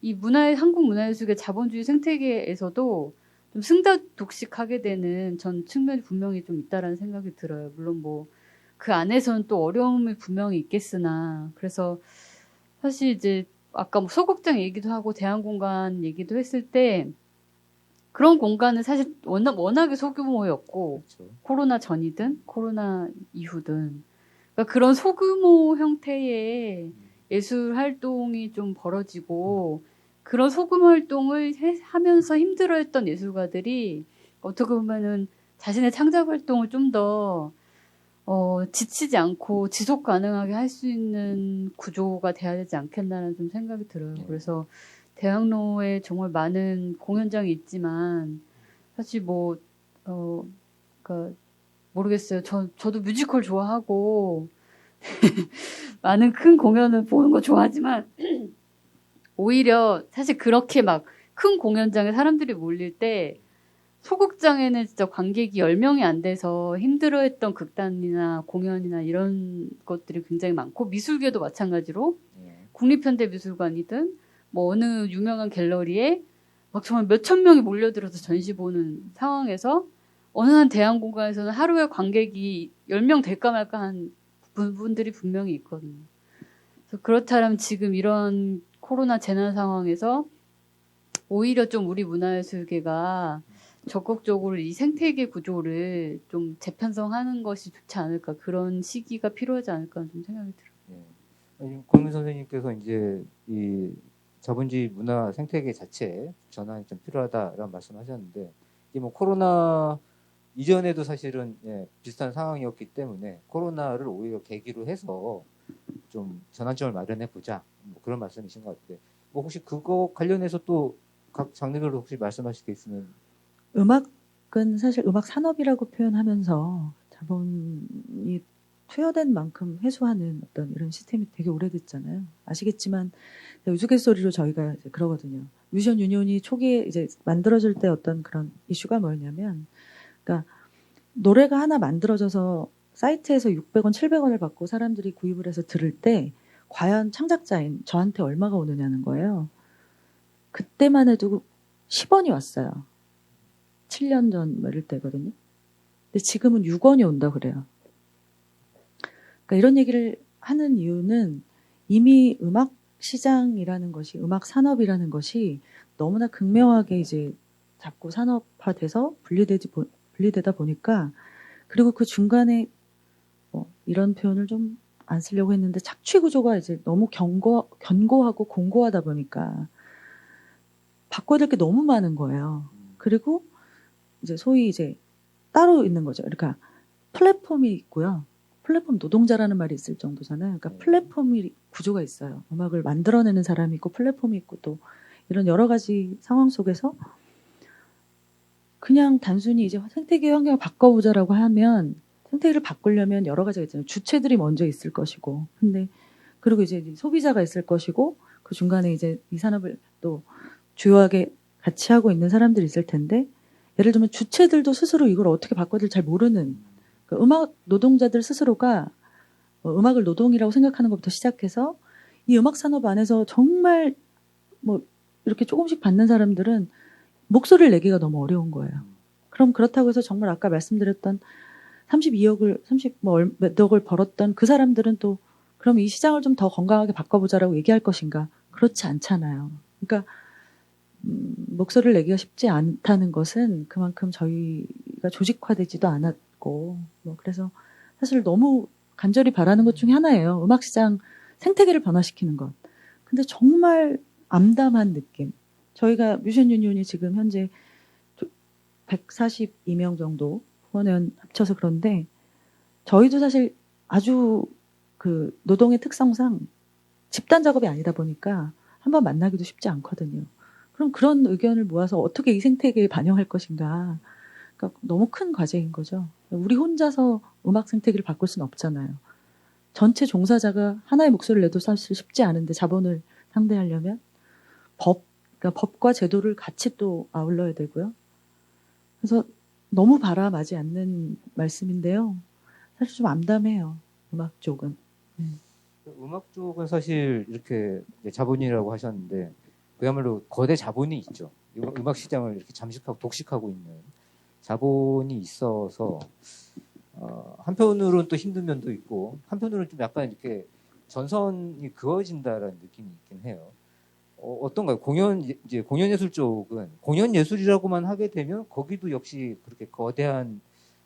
이 한국 문화예술의 자본주의 생태계에서도 좀 승자독식하게 되는 전 측면이 분명히 좀 있다라는 생각이 들어요. 물론 뭐 그 안에서는 또 어려움이 분명히 있겠으나 그래서 사실 이제 아까 뭐 소극장 얘기도 하고 대안공간 얘기도 했을 때 그런 공간은 사실 워낙에 소규모였고 그렇죠. 코로나 전이든 코로나 이후든 그러니까 그런 소규모 형태의 예술 활동이 좀 벌어지고 그런 소규모 활동을 하면서 힘들어했던 예술가들이 어떻게 보면은 자신의 창작 활동을 좀 더 지치지 않고 지속 가능하게 할 수 있는 구조가 돼야 되지 않겠나라는 좀 생각이 들어요. 그래서 대학로에 정말 많은 공연장이 있지만 사실 뭐 그러니까 모르겠어요. 저도 뮤지컬 좋아하고 많은 큰 공연을 보는 거 좋아하지만 오히려 사실 그렇게 막 큰 공연장에 사람들이 몰릴 때 소극장에는 진짜 관객이 10명이 안 돼서 힘들어했던 극단이나 공연이나 이런 것들이 굉장히 많고 미술계도 마찬가지로 국립현대미술관이든 뭐 어느 유명한 갤러리에 막 정말 몇천 명이 몰려들어서 전시 보는 상황에서 어느 한 대형공간에서는 하루에 관객이 10명 될까 말까 한 부분들이 분명히 있거든요. 그래서 그렇다면 지금 이런 코로나 재난 상황에서 오히려 좀 우리 문화예술계가 적극적으로 이 생태계 구조를 좀 재편성하는 것이 좋지 않을까 그런 시기가 필요하지 않을까 좀 생각이 들어요. 아니, 권민 선생님께서 이제 이 자본주의 문화 생태계 자체 전환이 좀 필요하다라는 말씀하셨는데 이게 뭐 코로나 이전에도 사실은 비슷한 상황이었기 때문에 코로나를 오히려 계기로 해서 좀 전환점을 마련해 보자 뭐 그런 말씀이신 것 같아요. 뭐 혹시 그거 관련해서 또 각 장르별로 혹시 말씀하실 게 있으면 음악은 사실 음악 산업이라고 표현하면서 자본이 투여된 만큼 회수하는 어떤 이런 시스템이 되게 오래됐잖아요. 아시겠지만 우스갯소리로 저희가 이제 그러거든요. 뮤지션 유니온이 초기에 이제 만들어질 때 어떤 그런 이슈가 뭐였냐면, 그러니까 노래가 하나 만들어져서 사이트에서 600원, 700원을 받고 사람들이 구입을 해서 들을 때 과연 창작자인 저한테 얼마가 오느냐는 거예요. 그때만 해도 10원이 왔어요. 7년 전 뭐 이럴 때거든요. 근데 지금은 6원이 온다 그래요. 그러니까 이런 얘기를 하는 이유는 이미 음악 시장이라는 것이, 음악 산업이라는 것이 너무나 극명하게 이제 자꾸 산업화돼서 분리되다 보니까, 그리고 그 중간에 이런 표현을 좀 안 쓰려고 했는데 착취 구조가 이제 너무 견고하고 공고하다 보니까 바꿔야 될 게 너무 많은 거예요. 그리고 이제 소위 이제 따로 있는 거죠. 그러니까 플랫폼이 있고요. 플랫폼 노동자라는 말이 있을 정도잖아요. 그러니까 플랫폼이 구조가 있어요. 음악을 만들어내는 사람이 있고 플랫폼이 있고 또 이런 여러 가지 상황 속에서 그냥 단순히 이제 생태계 환경을 바꿔보자라고 하면 생태계를 바꾸려면 여러 가지가 있잖아요. 주체들이 먼저 있을 것이고, 근데 그리고 이제 소비자가 있을 것이고 그 중간에 이제 이 산업을 또 주요하게 같이 하고 있는 사람들이 있을 텐데, 예를 들면 주체들도 스스로 이걸 어떻게 바꿔야 될지 잘 모르는, 그러니까 음악 노동자들 스스로가 음악을 노동이라고 생각하는 것부터 시작해서 이 음악 산업 안에서 정말 뭐 이렇게 조금씩 받는 사람들은 목소리를 내기가 너무 어려운 거예요. 그럼 그렇다고 해서 정말 아까 말씀드렸던 32억을 30몇 억을 벌었던 그 사람들은 또 그럼 이 시장을 좀 더 건강하게 바꿔보자라고 얘기할 것인가? 그렇지 않잖아요. 그러니까 목소리를 내기가 쉽지 않다는 것은 그만큼 저희가 조직화되지도 않았고, 뭐 그래서 사실 너무 간절히 바라는 것 중에 하나예요. 음악 시장 생태계를 변화시키는 것. 근데 정말 암담한 느낌. 저희가 뮤지션 유니온이 지금 현재 142명 정도 후원회원 합쳐서 그런데 저희도 사실 아주 그 노동의 특성상 집단 작업이 아니다 보니까 한번 만나기도 쉽지 않거든요. 그럼 그런 의견을 모아서 어떻게 이 생태계에 반영할 것인가. 그러니까 너무 큰 과제인 거죠. 우리 혼자서 음악 생태계를 바꿀 수는 없잖아요. 전체 종사자가 하나의 목소리를 내도 사실 쉽지 않은데 자본을 상대하려면 그러니까 법과 제도를 같이 또 아울러야 되고요. 그래서 너무 바람하지 않는 말씀인데요. 사실 좀 암담해요. 음악 쪽은. 음악 쪽은 사실 이렇게 자본이라고 하셨는데 그야말로 거대 자본이 있죠. 음악 시장을 이렇게 잠식하고 독식하고 있는 자본이 있어서 한편으로는 또 힘든 면도 있고 한편으로는 좀 약간 이렇게 전선이 그어진다라는 느낌이 있긴 해요. 어떤가요? 이제 공연 예술 쪽은 공연 예술이라고만 하게 되면 거기도 역시 그렇게 거대한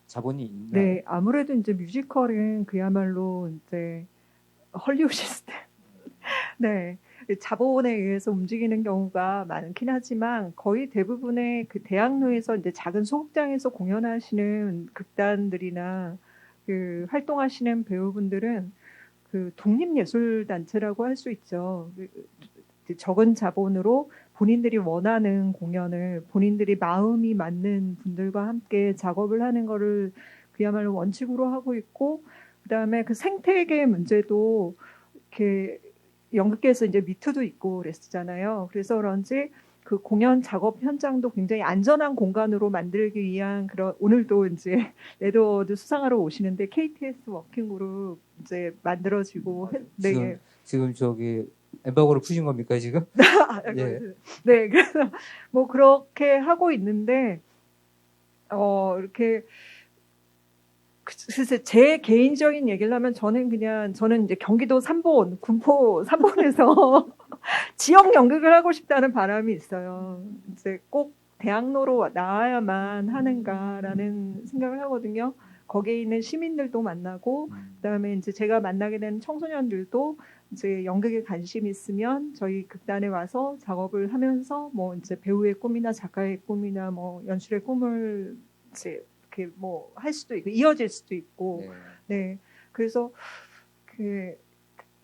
자본이 있나요? 네, 아무래도 이제 뮤지컬은 그야말로 이제 헐리우드 시스템. 네. 자본에 의해서 움직이는 경우가 많긴 하지만 거의 대부분의 그 대학로에서 이제 작은 소극장에서 공연하시는 극단들이나 그 활동하시는 배우분들은 그 독립예술단체라고 할 수 있죠. 적은 자본으로 본인들이 원하는 공연을 본인들이 마음이 맞는 분들과 함께 작업을 하는 거를 그야말로 원칙으로 하고 있고, 그다음에 그 생태계 문제도 이렇게 연극계에서 이제 미투도 있고 그랬잖아요. 그래서 그런지 그 공연 작업 현장도 굉장히 안전한 공간으로 만들기 위한 그런, 오늘도 이제 레드어워드 수상하러 오시는데 KTS 워킹그룹 이제 만들어지고 네. 지금 저기 엠바고를 푸신 겁니까 지금? 예. 네, 그래서 뭐 그렇게 하고 있는데 이렇게 글쎄 제 개인적인 얘기를 하면 저는 이제 경기도 군포 3본에서 지역 연극을 하고 싶다는 바람이 있어요. 이제 꼭 대학로로 나와야만 하는가라는 생각을 하거든요. 거기에 있는 시민들도 만나고, 그다음에 이제 제가 만나게 된 청소년들도 이제 연극에 관심 있으면 저희 극단에 와서 작업을 하면서 뭐 이제 배우의 꿈이나 작가의 꿈이나 뭐 연출의 꿈을 이제 이렇게 뭐 할 수도 있고 이어질 수도 있고, 네. 그래서 그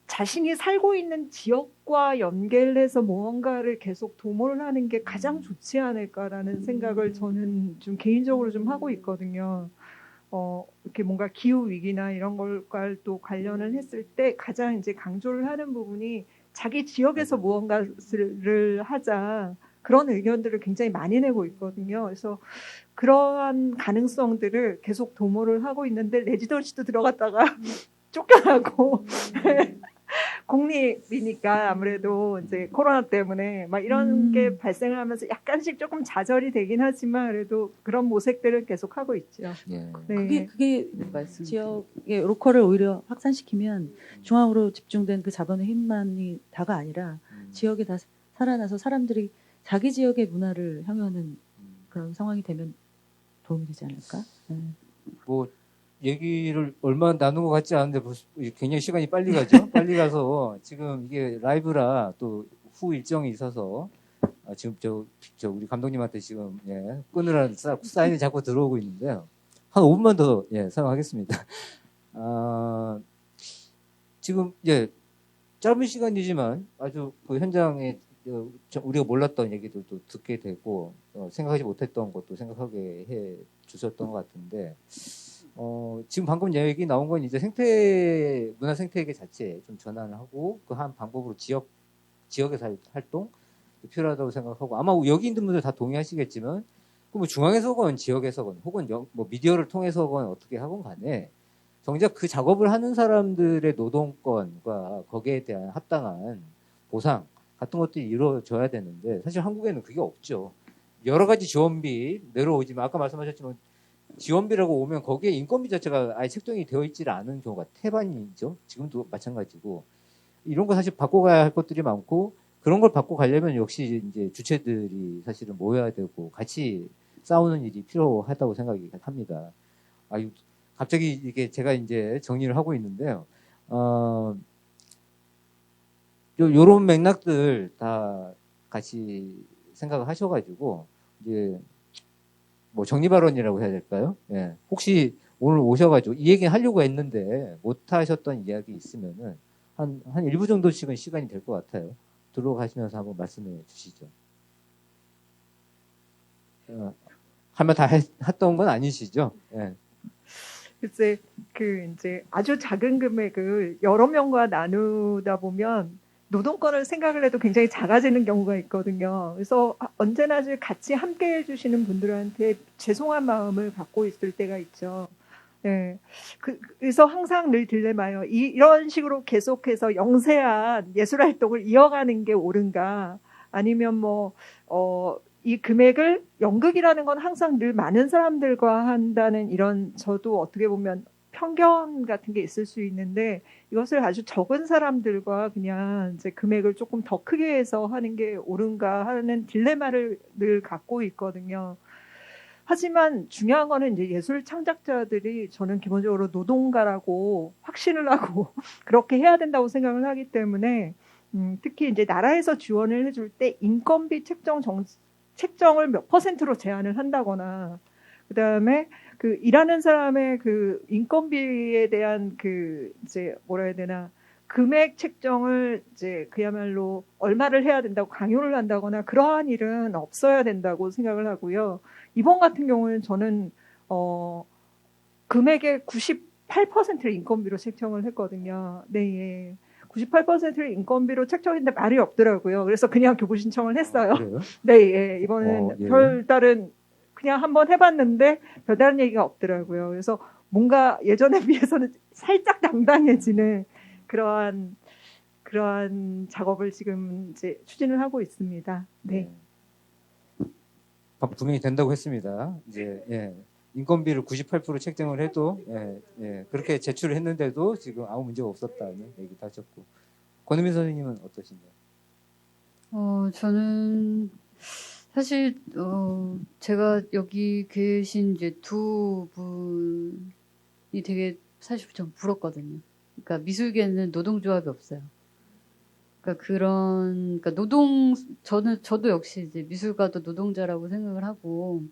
자신이 살고 있는 지역과 연결해서 무언가를 계속 도모를 하는 게 가장 좋지 않을까라는 생각을 저는 좀 개인적으로 좀 하고 있거든요. 이렇게 뭔가 기후 위기나 이런 걸과 또 관련을 했을 때 가장 이제 강조를 하는 부분이 자기 지역에서 무언가를 하자, 그런 의견들을 굉장히 많이 내고 있거든요. 그래서 그러한 가능성들을 계속 도모를 하고 있는데 레지던시도 들어갔다가 쫓겨나고 공립이니까 아무래도 이제 코로나 때문에 막 이런 게 발생을 하면서 약간씩 조금 좌절이 되긴 하지만 그래도 그런 모색들을 계속 하고 있죠. 예. 네. 그게 말씀 지역의 로컬을 오히려 확산시키면 중앙으로 집중된 그 자본의 힘만이 다가 아니라 지역에 다 살아나서 사람들이 자기 지역의 문화를 향유하는 그런 상황이 되면 도움이 되지 않을까? 네. 뭐 얘기를 얼마 나눈 것 같지 않은데 굉장히 시간이 빨리 가죠. 빨리 가서 지금 이게 라이브라 또 후 일정이 있어서 지금 저 우리 감독님한테 지금 끊으라는 사인이 자꾸 들어오고 있는데요. 한 5분만 더 사용하겠습니다. 지금 짧은 시간이지만 아주 그 현장에 우리가 몰랐던 얘기들도 듣게 되고 생각하지 못했던 것도 생각하게 해 주셨던 것 같은데, 지금 방금 얘기 나온 건 이제 문화 생태계 자체에 좀 전환을 하고 그 한 방법으로 지역에서 활동 필요하다고 생각하고, 아마 여기 있는 분들 다 동의하시겠지만 뭐 중앙에서건 지역에서건 혹은 뭐 미디어를 통해서건 어떻게 하건 간에 정작 그 작업을 하는 사람들의 노동권과 거기에 대한 합당한 보상 같은 것들이 이루어져야 되는데 사실 한국에는 그게 없죠. 여러 가지 지원비 내려오지만 아까 말씀하셨지만 지원비라고 오면 거기에 인건비 자체가 아예 책정이 되어 있지 않은 경우가 태반이죠. 지금도 마찬가지고 이런 거 사실 바꿔가야 할 것들이 많고, 그런 걸 바꿔가려면 역시 이제 주체들이 사실은 모여야 되고 같이 싸우는 일이 필요하다고 생각이 합니다. 갑자기 이게 제가 이제 정리를 하고 있는데요. 요런 맥락들 다 같이 생각을 하셔가지고 이제 뭐 정리 발언이라고 해야 될까요? 혹시 오늘 오셔가지고 이 얘기 하려고 했는데 못 하셨던 이야기 있으면은 한 1부 정도씩은 시간이 될 것 같아요. 들어가시면서 한번 말씀해 주시죠. 할 말 다 했던 건 아니시죠? 글쎄, 이제 아주 작은 금액을 여러 명과 나누다 보면 노동권을 생각을 해도 굉장히 작아지는 경우가 있거든요. 그래서 언제나 같이 함께 해주시는 분들한테 죄송한 마음을 갖고 있을 때가 있죠. 네. 그래서 항상 늘 딜레마예요. 이런 식으로 계속해서 영세한 예술 활동을 이어가는 게 옳은가, 아니면 이 금액을 연극이라는 건 항상 늘 많은 사람들과 한다는 이런 저도 어떻게 보면 편견 같은 게 있을 수 있는데 이것을 아주 적은 사람들과 그냥 이제 금액을 조금 더 크게 해서 하는 게 옳은가 하는 딜레마를 늘 갖고 있거든요. 하지만 중요한 거는 이제 예술 창작자들이 저는 기본적으로 노동가라고 확신을 하고 그렇게 해야 된다고 생각을 하기 때문에 특히 이제 나라에서 지원을 해줄 때 인건비 책정을 몇 %로 제한을 한다거나 그다음에 그 일하는 사람의 그 인건비에 대한 그 이제 뭐라 해야 되나 금액 책정을 이제 그야말로 얼마를 해야 된다고 강요를 한다거나 그러한 일은 없어야 된다고 생각을 하고요. 이번 같은 경우는 저는 금액의 98%를 인건비로 책정을 했거든요. 네, 예. 98%를 인건비로 책정했는데 말이 없더라고요. 그래서 그냥 교부 신청을 했어요. 그래요? 네, 예. 이번에는 예. 별다른 그냥 한번 해봤는데 별다른 얘기가 없더라고요. 그래서 뭔가 예전에 비해서는 살짝 당당해지는 그러한 작업을 지금 이제 추진을 하고 있습니다. 네. 분명히 된다고 했습니다. 이제 예. 인건비를 98% 책정을 해도 그렇게 제출을 했는데도 지금 아무 문제가 없었다는 얘기도 하셨고 권은미 선생님은 어떠신가요? 저는 사실 제가 여기 계신 이제 두 분이 되게 사실 좀 부럽거든요. 그러니까 미술계는 노동조합이 없어요. 그러니까 저도 역시 이제 미술가도 노동자라고 생각을 하고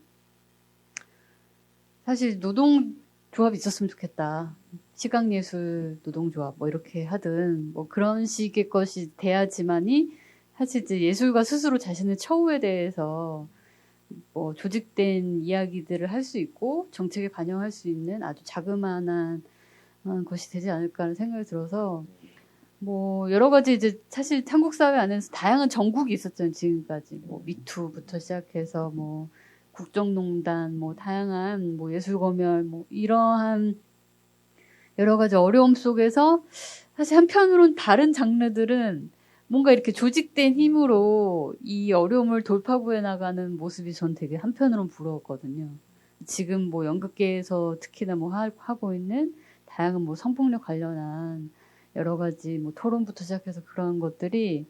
사실 노동조합이 있었으면 좋겠다. 시각예술 노동조합 뭐 이렇게 하든 뭐 그런 식의 것이 돼야지만이 사실 이제 예술가 스스로 자신의 처우에 대해서 뭐 조직된 이야기들을 할 수 있고 정책에 반영할 수 있는 아주 자그마한 것이 되지 않을까 하는 생각이 들어서 뭐 여러 가지 이제 사실 한국 사회 안에서 다양한 정국이 있었잖아요. 지금까지 뭐 미투부터 시작해서 뭐 국정농단 뭐 다양한 뭐 예술검열 뭐 이러한 여러 가지 어려움 속에서 사실 한편으론 다른 장르들은 뭔가 이렇게 조직된 힘으로 이 어려움을 돌파구해 나가는 모습이 전 되게 한편으론 부러웠거든요. 지금 뭐 연극계에서 특히나 뭐 하고 있는 다양한 뭐 성폭력 관련한 여러 가지 뭐 토론부터 시작해서 그런 것들이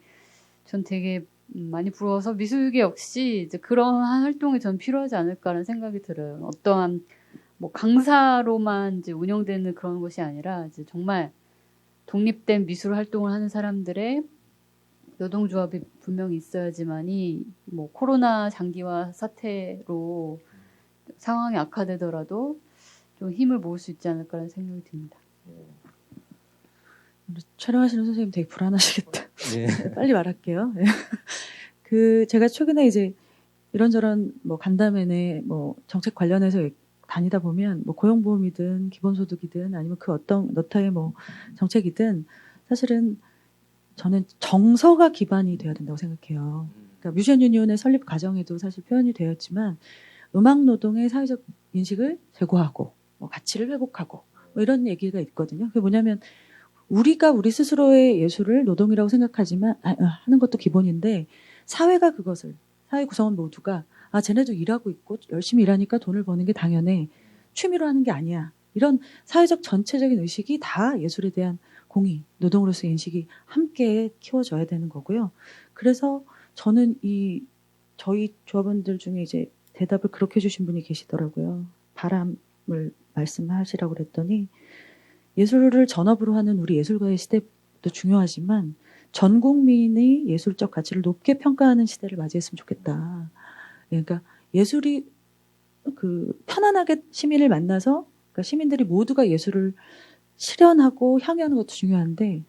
전 되게 많이 부러워서 미술계 역시 이제 그러한 활동이 전 필요하지 않을까라는 생각이 들어요. 어떠한 뭐 강사로만 이제 운영되는 그런 것이 아니라 이제 정말 독립된 미술 활동을 하는 사람들의 노동조합이 분명히 있어야지만이 뭐 코로나 장기화 사태로 상황이 악화되더라도 좀 힘을 모을 수 있지 않을까라는 생각이 듭니다. 촬영하시는 선생님 되게 불안하시겠다. 네. 빨리 말할게요. 제가 최근에 이제 이런저런 뭐 간담회나 뭐 정책 관련해서 다니다 보면 뭐 고용보험이든 기본소득이든 아니면 그 어떤 너타의 뭐 정책이든 사실은 저는 정서가 기반이 돼야 된다고 생각해요. 그러니까 뮤지션 유니온의 설립 과정에도 사실 표현이 되었지만 음악 노동의 사회적 인식을 제고하고 뭐 가치를 회복하고 뭐 이런 얘기가 있거든요. 그게 뭐냐면 우리가 우리 스스로의 예술을 노동이라고 생각하지만 하는 것도 기본인데 사회가 그것을 사회 구성원 모두가 쟤네도 일하고 있고 열심히 일하니까 돈을 버는 게 당연해. 취미로 하는 게 아니야. 이런 사회적 전체적인 의식이 다 예술에 대한 공의, 노동으로서의 인식이 함께 키워져야 되는 거고요. 그래서 저는 저희 조합원들 중에 이제 대답을 그렇게 해주신 분이 계시더라고요. 바람을 말씀하시라고 그랬더니 예술을 전업으로 하는 우리 예술가의 시대도 중요하지만 전 국민의 예술적 가치를 높게 평가하는 시대를 맞이했으면 좋겠다. 그러니까 예술이 편안하게 시민을 만나서 그러니까 시민들이 모두가 예술을 실현하고 향유하는 것도 중요한데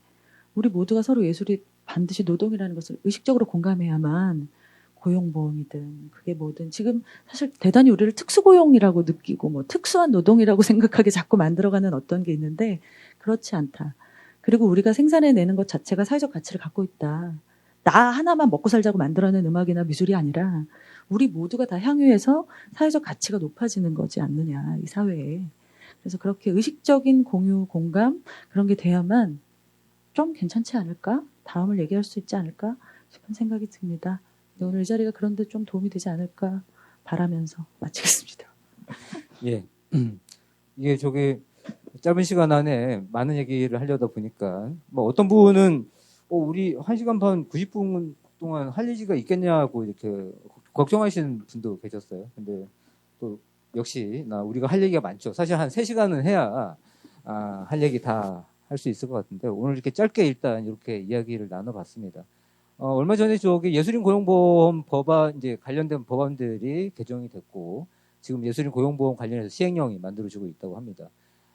우리 모두가 서로 예술이 반드시 노동이라는 것을 의식적으로 공감해야만 고용보험이든 그게 뭐든 지금 사실 대단히 우리를 특수고용이라고 느끼고 뭐 특수한 노동이라고 생각하게 자꾸 만들어가는 어떤 게 있는데 그렇지 않다. 그리고 우리가 생산해내는 것 자체가 사회적 가치를 갖고 있다. 나 하나만 먹고 살자고 만들어낸 음악이나 미술이 아니라 우리 모두가 다 향유해서 사회적 가치가 높아지는 거지 않느냐 이 사회에. 그래서 그렇게 의식적인 공유, 공감 그런 게 돼야만 좀 괜찮지 않을까? 다음을 얘기할 수 있지 않을까 싶은 생각이 듭니다. 오늘 이 자리가 그런데 좀 도움이 되지 않을까 바라면서 마치겠습니다. 예. 이게 저게 짧은 시간 안에 많은 얘기를 하려다 보니까 뭐 어떤 분은 우리 1시간 반 90분 동안 할 얘기가 있겠냐고 이렇게 걱정하시는 분도 계셨어요. 근데 또 역시 우리가 할 얘기가 많죠. 사실 한 3시간은 해야 할 얘기 다 할 수 있을 것 같은데 오늘 이렇게 짧게 일단 이렇게 이야기를 나눠봤습니다. 얼마 전에 저기 예술인 고용보험 법안 이제 관련된 법안들이 개정이 됐고 지금 예술인 고용보험 관련해서 시행령이 만들어지고 있다고 합니다.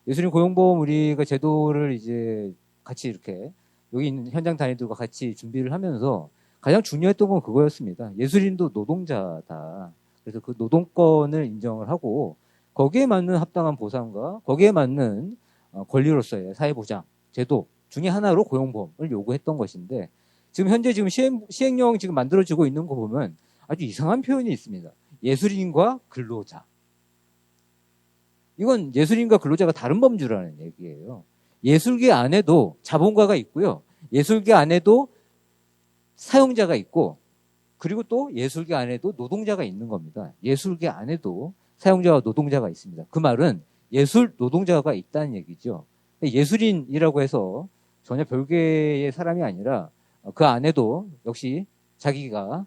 예술인 고용보험 우리가 제도를 이제 같이 이렇게 여기 있는 현장 단위들과 같이 준비를 하면서 가장 중요했던 건 그거였습니다. 예술인도 노동자다. 그래서 그 노동권을 인정을 하고 거기에 맞는 합당한 보상과 거기에 맞는 권리로서의 사회보장 제도 중에 하나로 고용보험을 요구했던 것인데 지금 현재 지금 시행령 지금 만들어지고 있는 거 보면 아주 이상한 표현이 있습니다. 예술인과 근로자. 이건 예술인과 근로자가 다른 범주라는 얘기예요. 예술계 안에도 자본가가 있고요. 예술계 안에도 사용자가 있고 그리고 또 예술계 안에도 노동자가 있는 겁니다. 예술계 안에도 사용자와 노동자가 있습니다. 그 말은 예술 노동자가 있다는 얘기죠. 예술인이라고 해서 전혀 별개의 사람이 아니라 그 안에도 역시 자기가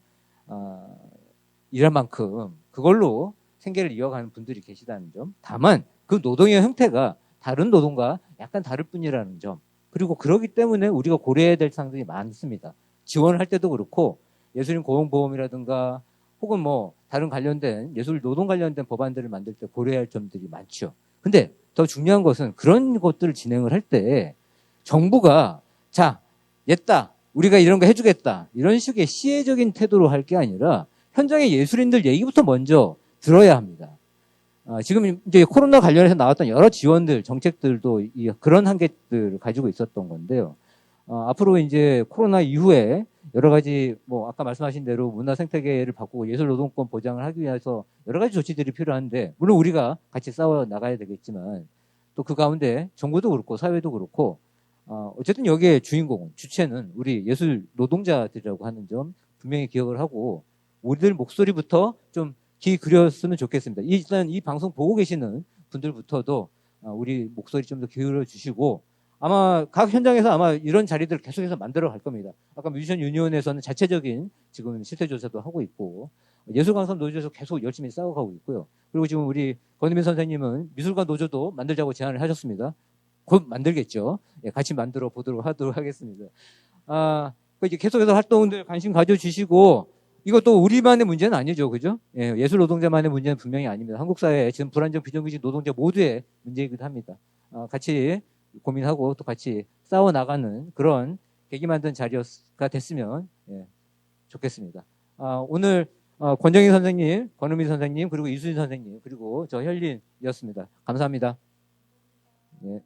일할 만큼 그걸로 생계를 이어가는 분들이 계시다는 점. 다만 그 노동의 형태가 다른 노동과 약간 다를 뿐이라는 점. 그리고 그러기 때문에 우리가 고려해야 될 사항들이 많습니다. 지원을 할 때도 그렇고 예술인 고용보험이라든가 혹은 뭐 다른 관련된 예술 노동 관련된 법안들을 만들 때 고려해야 할 점들이 많죠. 근데 더 중요한 것은 그런 것들을 진행을 할 때 정부가 자, 옛다. 우리가 이런 거 해주겠다. 이런 식의 시혜적인 태도로 할 게 아니라 현장의 예술인들 얘기부터 먼저 들어야 합니다. 지금 이제 코로나 관련해서 나왔던 여러 지원들, 정책들도 그런 한계들을 가지고 있었던 건데요. 앞으로 이제 코로나 이후에 여러 가지 뭐 아까 말씀하신 대로 문화 생태계를 바꾸고 예술 노동권 보장을 하기 위해서 여러 가지 조치들이 필요한데 물론 우리가 같이 싸워 나가야 되겠지만 또 그 가운데 정부도 그렇고 사회도 그렇고 어쨌든 여기에 주인공은 주체는 우리 예술 노동자들이라고 하는 점 분명히 기억을 하고 우리들 목소리부터 좀 귀 기울였으면 좋겠습니다. 일단 이 방송 보고 계시는 분들부터도 우리 목소리 좀 더 기울여 주시고 아마 각 현장에서 아마 이런 자리들을 계속해서 만들어 갈 겁니다. 아까 뮤지션 유니온에서는 자체적인 지금 실태 조사도 하고 있고 예술광산 노조에서 계속 열심히 싸워가고 있고요. 그리고 지금 우리 권은민 선생님은 미술관 노조도 만들자고 제안을 하셨습니다. 곧 만들겠죠. 예, 같이 만들어 보도록 하도록 하겠습니다. 이제 계속해서 활동들 관심 가져주시고 이것도 우리만의 문제는 아니죠. 그죠? 예, 예술 노동자만의 문제는 분명히 아닙니다. 한국 사회에 지금 불안정 비정규직 노동자 모두의 문제이기도 합니다. 같이 고민하고 또 같이 싸워나가는 그런 계기 만든 자리가 됐으면 좋겠습니다. 오늘 권정희 선생님, 권은미 선생님, 그리고 이수진 선생님, 그리고 저 혈린이었습니다. 감사합니다. 예.